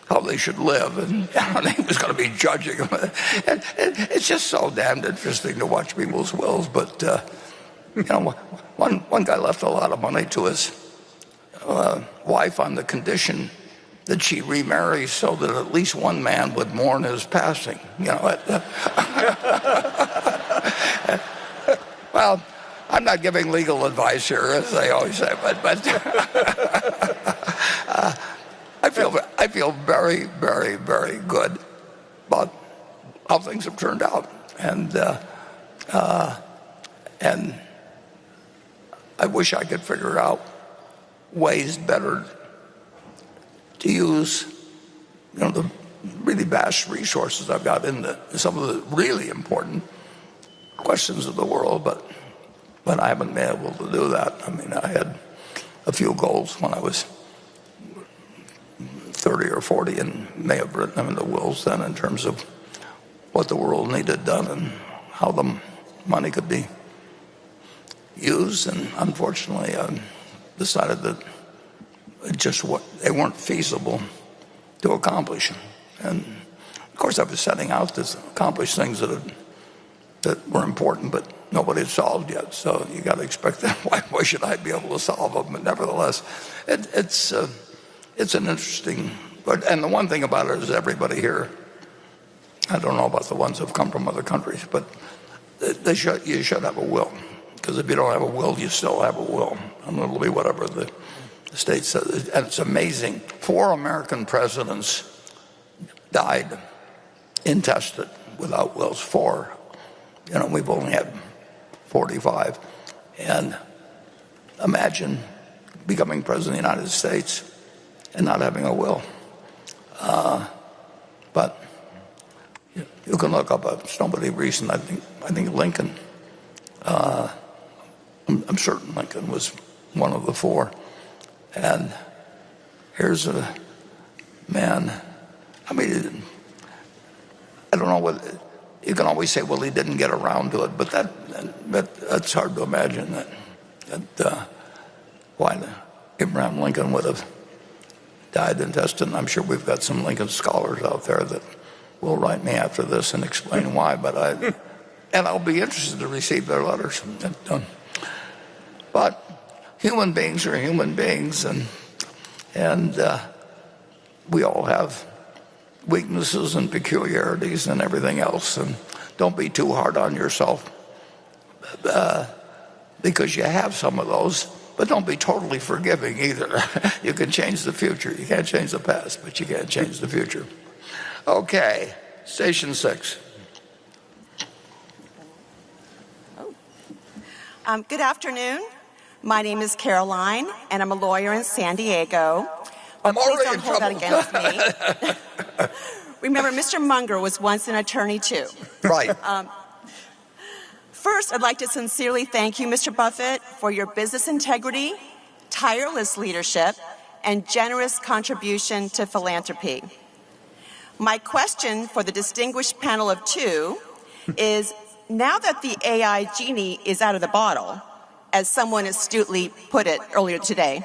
how they should live, and he was going to be judging them. And it's just so damned interesting to watch people's wills. But one guy left a lot of money to his wife on the condition that she remarries so that at least one man would mourn his passing. Well, I'm not giving legal advice here, as they always say, but I feel very, very, very good about how things have turned out, and I wish I could figure out ways better to use, the really vast resources I've got in some of the really important questions of the world, but I haven't been able to do that. I mean, I had a few goals when I was 30 or 40 and may have written them in the wills then in terms of what the world needed done and how the money could be used, and unfortunately I decided that they weren't feasible to accomplish. And of course I was setting out to accomplish things that were important, but nobody had solved yet. So you got to expect that. Why should I be able to solve them? But nevertheless, it's an interesting. And the one thing about it is everybody here, I don't know about the ones that have come from other countries, but you should have a will. Because if you don't have a will, you still have a will. And it'll be whatever the state says. And it's amazing. 4 American presidents died intestate without wills. 4. We've only had 45. And imagine becoming president of the United States and not having a will. But you can look up somebody recent. I think Lincoln. I'm certain Lincoln was one of the 4. And here's a man. I mean, I don't know what. You can always say, well, he didn't get around to it, but that's hard to imagine that why Abraham Lincoln would have died intestate. I'm sure we've got some Lincoln scholars out there that will write me after this and explain why, and I'll be interested to receive their letters. But human beings are human beings, and we all have weaknesses and peculiarities and everything else, and don't be too hard on yourself because you have some of those, but don't be totally forgiving either. You can change the future. You can't change the past, but you can change the future. Okay, station 6. Good afternoon. My name is Caroline, and I'm a lawyer in San Diego. But please don't hold that against me. Remember, Mr. Munger was once an attorney, too. Right. First, I'd like to sincerely thank you, Mr. Buffett, for your business integrity, tireless leadership, and generous contribution to philanthropy. My question for the distinguished panel of 2 is, now that the AI genie is out of the bottle, as someone astutely put it earlier today,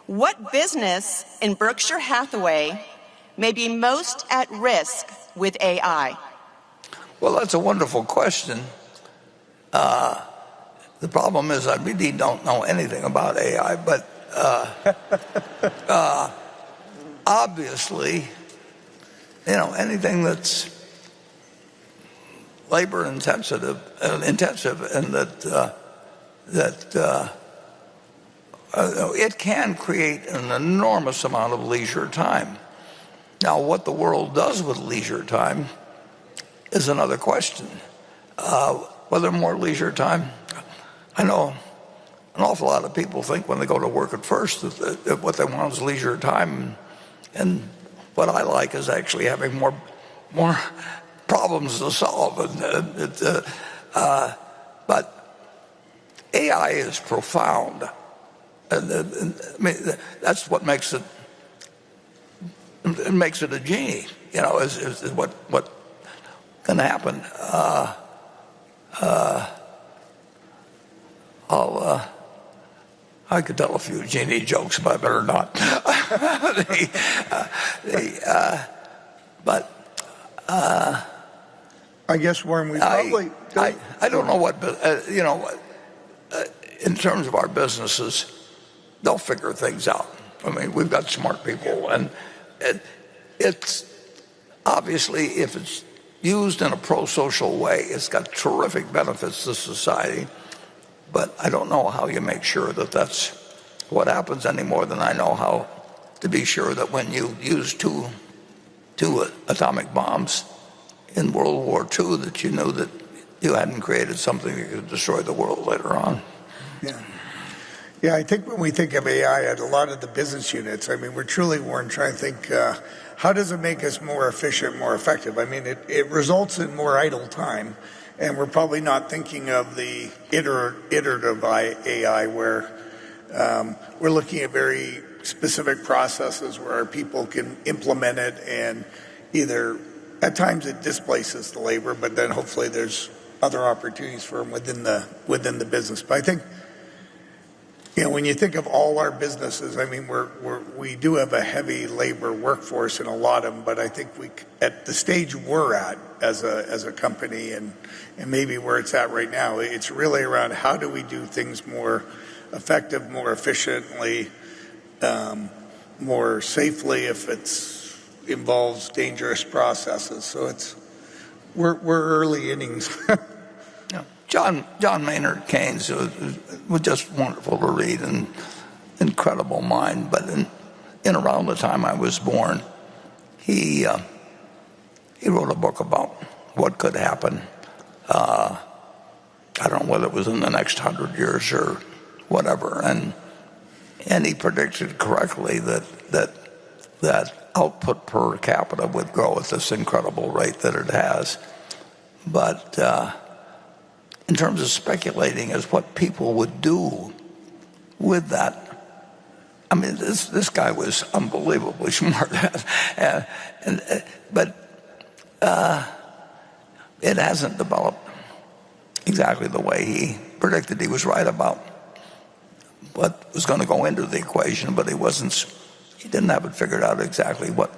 what business in Berkshire Hathaway may be most at risk with AI? Well, that's a wonderful question. The problem is I really don't know anything about AI, but obviously, anything that's labor intensive and that it can create an enormous amount of leisure time. Now, what the world does with leisure time is another question. Whether more leisure time, I know an awful lot of people think when they go to work at first that what they want is leisure time, and what I like is actually having more problems to solve. But AI is profound, and I mean, that's what makes it. It makes it a genie, is what can happen. I could tell a few genie jokes, but I better not. I guess, Warren, we probably... I don't know what, in terms of our businesses, they'll figure things out. I mean, we've got smart people, and it's obviously, if it's used in a pro-social way, it's got terrific benefits to society. But I don't know how you make sure that that's what happens any more than I know how to be sure that when you use two atomic bombs in World War II, that you knew that you hadn't created something that could destroy the world later on. Yeah, I think when we think of AI at a lot of the business units, I mean, we're truly, Warren, trying to think, how does it make us more efficient, more effective? I mean, it results in more idle time, and we're probably not thinking of the iterative AI where we're looking at very specific processes where our people can implement it, and either at times it displaces the labor, but then hopefully there's other opportunities for them within the business. But I think, when you think of all our businesses, I mean, we do have a heavy labor workforce in a lot of them, but I think at the stage we're at as a company and maybe where it's at right now, it's really around how do we do things more effective, more efficiently, more safely if it involves dangerous processes. So we're early innings. John Maynard Keynes was just wonderful to read, and incredible mind. But in around the time I was born, he wrote a book about what could happen. I don't know whether it was in the next 100 years or whatever, and he predicted correctly that output per capita would grow at this incredible rate that it has. But in terms of speculating as what people would do with that, I mean, this guy was unbelievably smart, but it hasn't developed exactly the way he predicted. He was right about what was going to go into the equation, but he didn't have it figured out exactly what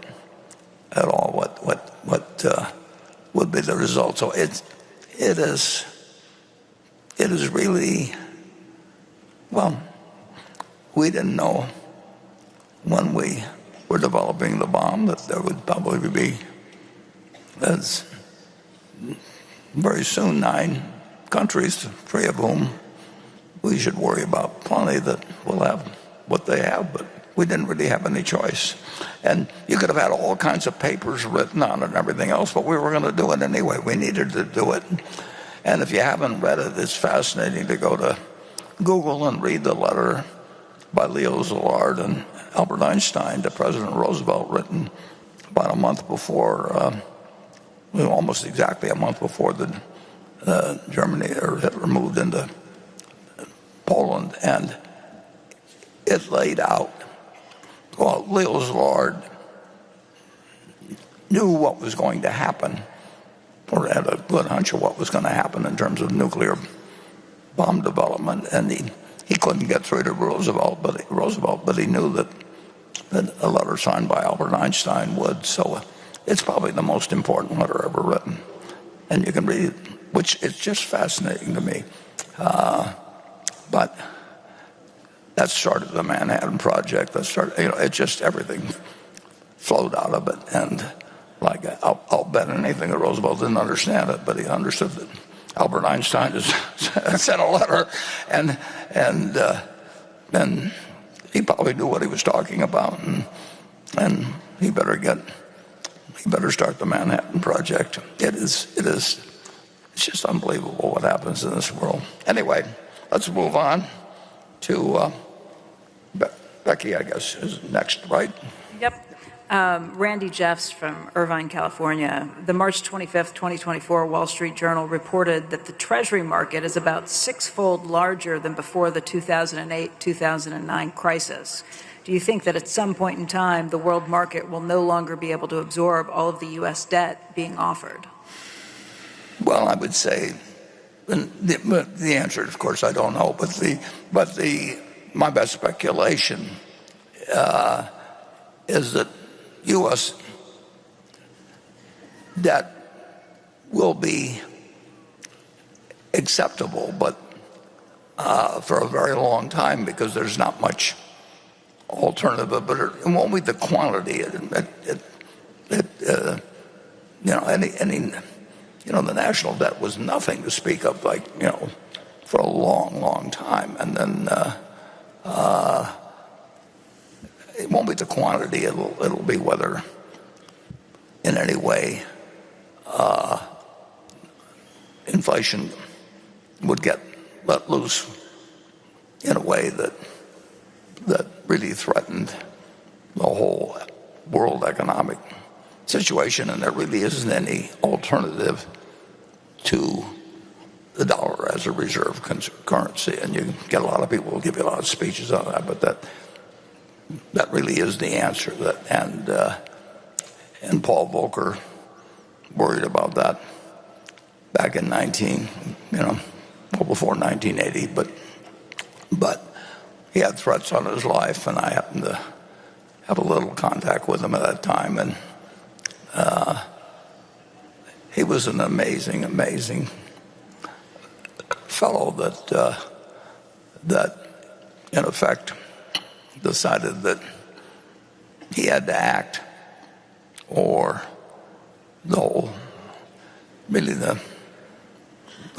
would be the result. So it is really, well, we didn't know when we were developing the bomb that there would probably be, very soon, 9 countries, 3 of whom we should worry about plenty that will have what they have, but we didn't really have any choice. And you could have had all kinds of papers written on it and everything else, but we were going to do it anyway. We needed to do it. And if you haven't read it, it's fascinating to go to Google and read the letter by Leo Szilard and Albert Einstein to President Roosevelt, written about a month before, almost exactly a month before Germany or Hitler moved into Poland. And it laid out, well, Leo Szilard knew what was going to happen, or had a good hunch of what was going to happen in terms of nuclear bomb development, and he couldn't get through to Roosevelt, but he knew that a letter signed by Albert Einstein would. So it's probably the most important letter ever written, and you can read it, which is just fascinating to me. But that started the Manhattan Project. That started, it's just everything flowed out of it. And like, I'll bet anything that Roosevelt didn't understand it, but he understood that Albert Einstein just sent a letter, and he probably knew what he was talking about, and he better start the Manhattan Project. It's just unbelievable what happens in this world. Anyway, let's move on to Becky, I guess, is next, right? Yep. Randy Jeffs from Irvine, California. The March 25th, 2024 Wall Street Journal reported that the Treasury market is about 6-fold larger than before the 2008-2009 crisis. Do you think that at some point in time, the world market will no longer be able to absorb all of the U.S. debt being offered? Well, I would say, the answer, of course, I don't know, but my best speculation is that U.S. debt will be acceptable, but for a very long time, because there's not much alternative. But it won't be the quantity. The national debt was nothing to speak of, for a long, long time, and then. It won't be the quantity, it'll be whether in any way inflation would get let loose in a way that really threatened the whole world economic situation, and there really isn't any alternative to the dollar as a reserve currency. And you get a lot of people who give you a lot of speeches on that, but that really is the answer. And Paul Volcker worried about that back in before 1980, but he had threats on his life, and I happened to have a little contact with him at that time, and he was an amazing, amazing fellow that in effect decided that he had to act, or the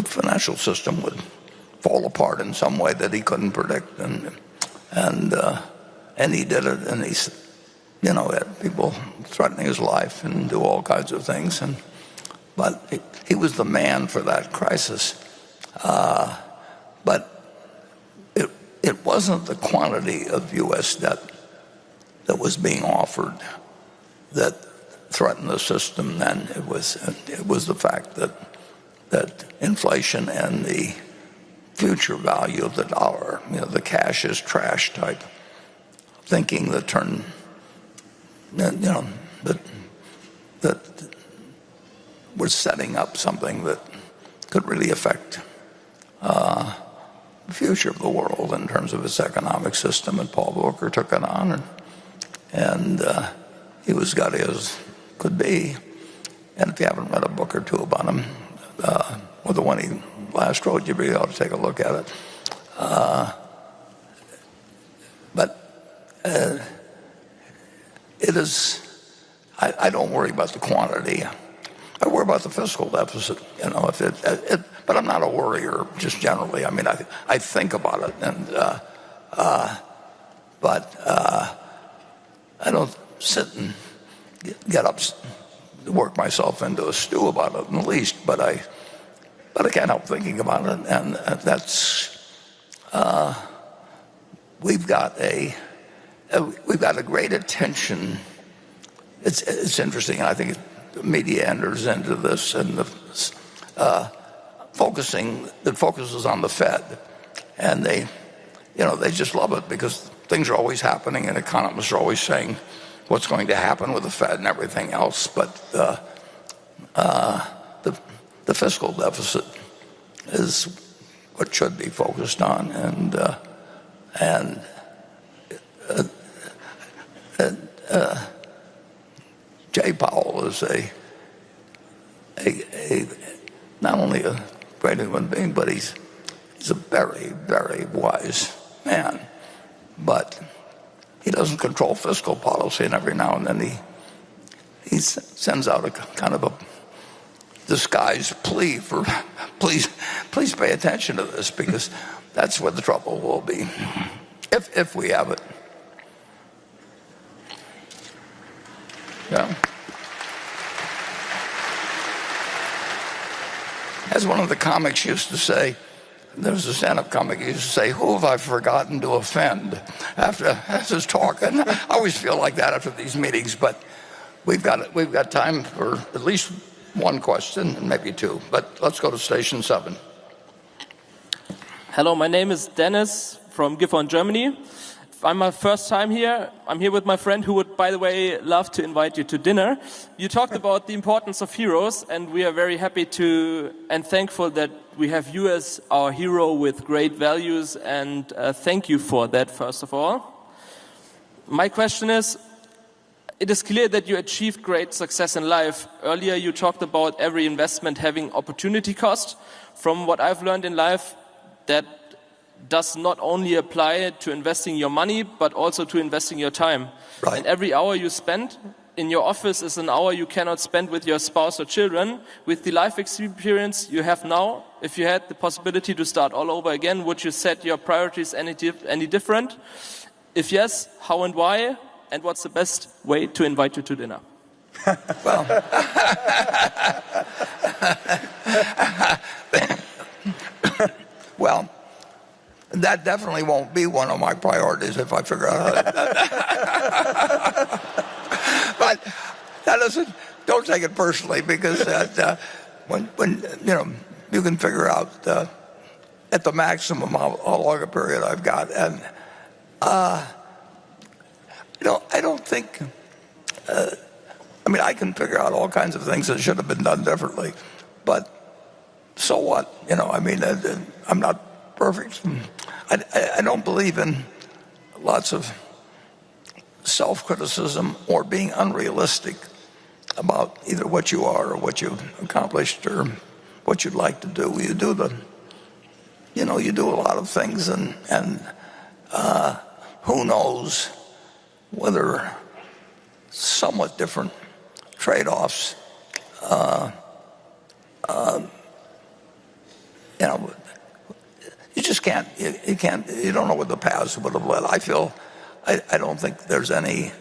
financial system would fall apart in some way that he couldn't predict, and he did it, and he had people threatening his life and do all kinds of things, but he was the man for that crisis. But it wasn't the quantity of U.S. debt that was being offered that threatened the system then. It was the fact that inflation and the future value of the dollar, the cash is trash type thinking that turned, that was setting up something that could really affect the future of the world in terms of its economic system. And Paul Volcker took it on, and he was gutty as could be. And if you haven't read a book or two about him, or the one he last wrote, you really ought to take a look at it. But it is, I don't worry about the quantity. I worry about the fiscal deficit, but I'm not a worrier just generally. I mean, I think about it, but I don't sit and get up, work myself into a stew about it in the least. But I can't help thinking about it, and that's we've got a great attention. It's interesting. I think the media enters into this, and the focuses on the Fed, and they just love it because things are always happening, and economists are always saying what's going to happen with the Fed and everything else. But the fiscal deficit is what should be focused on, and Jay Powell is not only a great human being, but he's a very, very wise man. But he doesn't control fiscal policy, and every now and then sends out a kind of a disguised plea for, please pay attention to this, because that's where the trouble will be, if we have it. Yeah. As one of the comics used to say, there was a stand-up comic who used to say, "Who have I forgotten to offend?" after his talk. And I always feel like that after these meetings, but we've got time for at least one question and maybe two. But let's go to station 7. Hello, my name is Dennis from Gifhorn, Germany. I'm my first time here. I'm here with my friend who would, by the way, love to invite you to dinner. You talked about the importance of heroes, and we are very happy to and thankful that we have you as our hero with great values, and thank you for that, first of all. My question is, it is clear that you achieved great success in life. Earlier you talked about every investment having opportunity cost. From what I've learned in life, that does not only apply to investing your money, but also to investing your time. Right. And every hour you spend in your office is an hour you cannot spend with your spouse or children. With the life experience you have now, if you had the possibility to start all over again, would you set your priorities any different? If yes, how and why? And what's the best way to invite you to dinner? Well, well, that definitely won't be one of my priorities if I figure out how to. But that doesn't, don't take it personally, because when you can figure out at the maximum how long a period I've got, and I don't think. I can figure out all kinds of things that should have been done differently, but so what? I'm not perfect. I don't believe in lots of self-criticism or being unrealistic about either what you are or what you've accomplished or what you'd like to do. You do a lot of things, and who knows whether somewhat different trade-offs, you just can't, you don't know what the paths would have led. I don't think there's any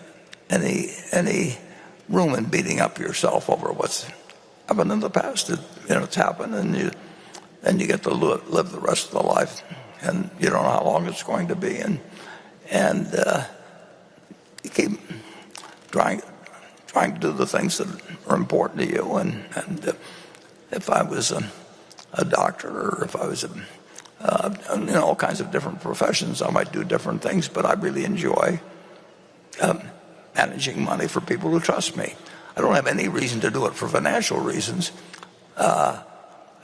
room in beating up yourself over what's happened in the past. It's happened, and you get to live the rest of the life, and you don't know how long it's going to be, and you keep trying to do the things that are important to you. And if I was a doctor, or if I was all kinds of different professions, I might do different things, but I really enjoy managing money for people who trust me. I don't have any reason to do it for financial reasons. I'm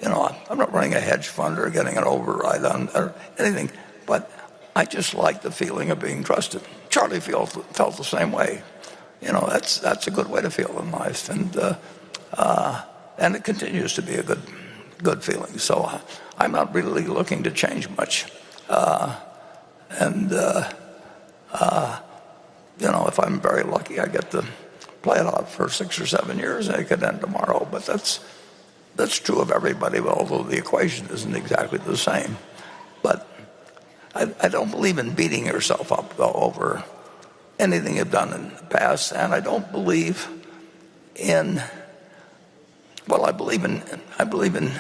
not running a hedge fund or getting an override on or anything, but I just like the feeling of being trusted. Charlie felt the same way. That's a good way to feel in life, and it continues to be a good feeling. So I'm not really looking to change much. If I'm very lucky, I get to play it out for 6 or 7 years, and it could end tomorrow. But that's true of everybody, although the equation isn't exactly the same. But I don't believe in beating yourself up, though, over anything you've done in the past, and I don't believe in. Well, I believe in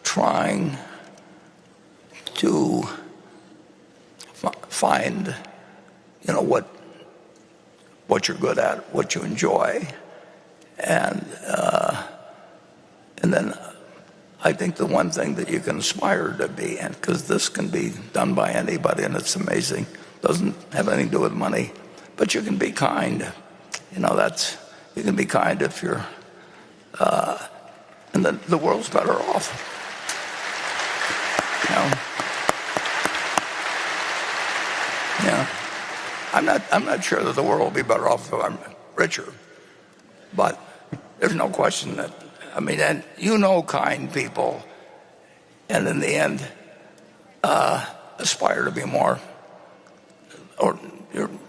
trying to find, what you're good at, what you enjoy, and then I think the one thing that you can aspire to be, and because this can be done by anybody, and it's amazing, doesn't have anything to do with money, but you can be kind. You can be kind if you're, and then the world's better off. I'm not sure that the world will be better off if I'm richer, but there's no question that, and kind people, and in the end, aspire to be more, or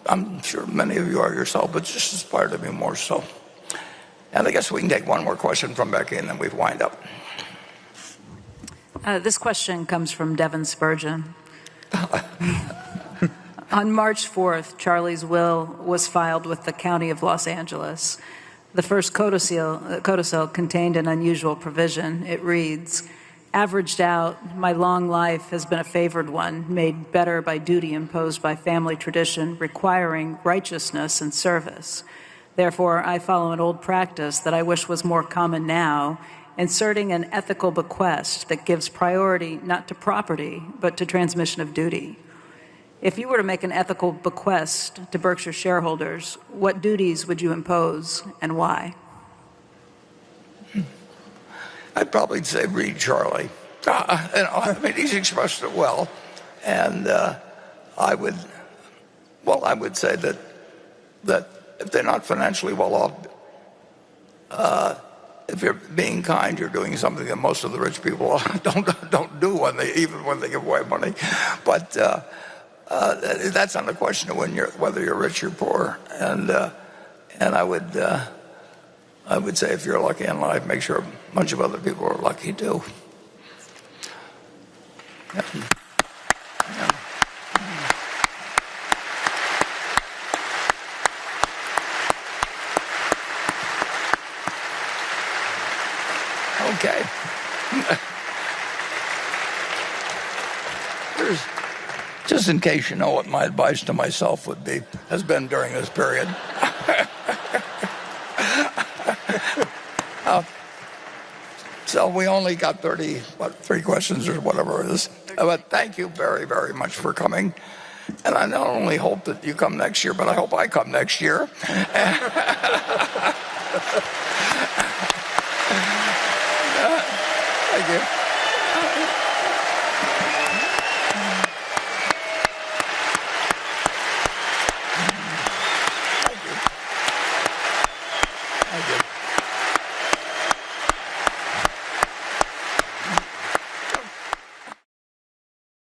I'm sure many of you are yourself, but just aspire to be more so. And I guess we can take one more question from Becky, and then we wind up. This question comes from Devin Spurgeon. On March 4th, Charlie's will was filed with the County of Los Angeles. The first codicil contained an unusual provision. It reads, "Averaged out, my long life has been a favored one, made better by duty imposed by family tradition, requiring righteousness and service. Therefore, I follow an old practice that I wish was more common now, inserting an ethical bequest that gives priority not to property, but to transmission of duty." If you were to make an ethical bequest to Berkshire shareholders, what duties would you impose and why? I'd probably say read Charlie. I mean, he's expressed it well. And I would say that if they're not financially well off, if you're being kind, you're doing something that most of the rich people don't do even when they give away money. But that's not a question of whether you're rich or poor. And I would say if you're lucky in life, make sure a bunch of other people are lucky too. Yeah. Yeah. Okay. Just in case you know what my advice to myself has been during this period. So we only got 3 questions or whatever it is. But thank you very, very much for coming. And I not only hope that you come next year, but I hope I come next year.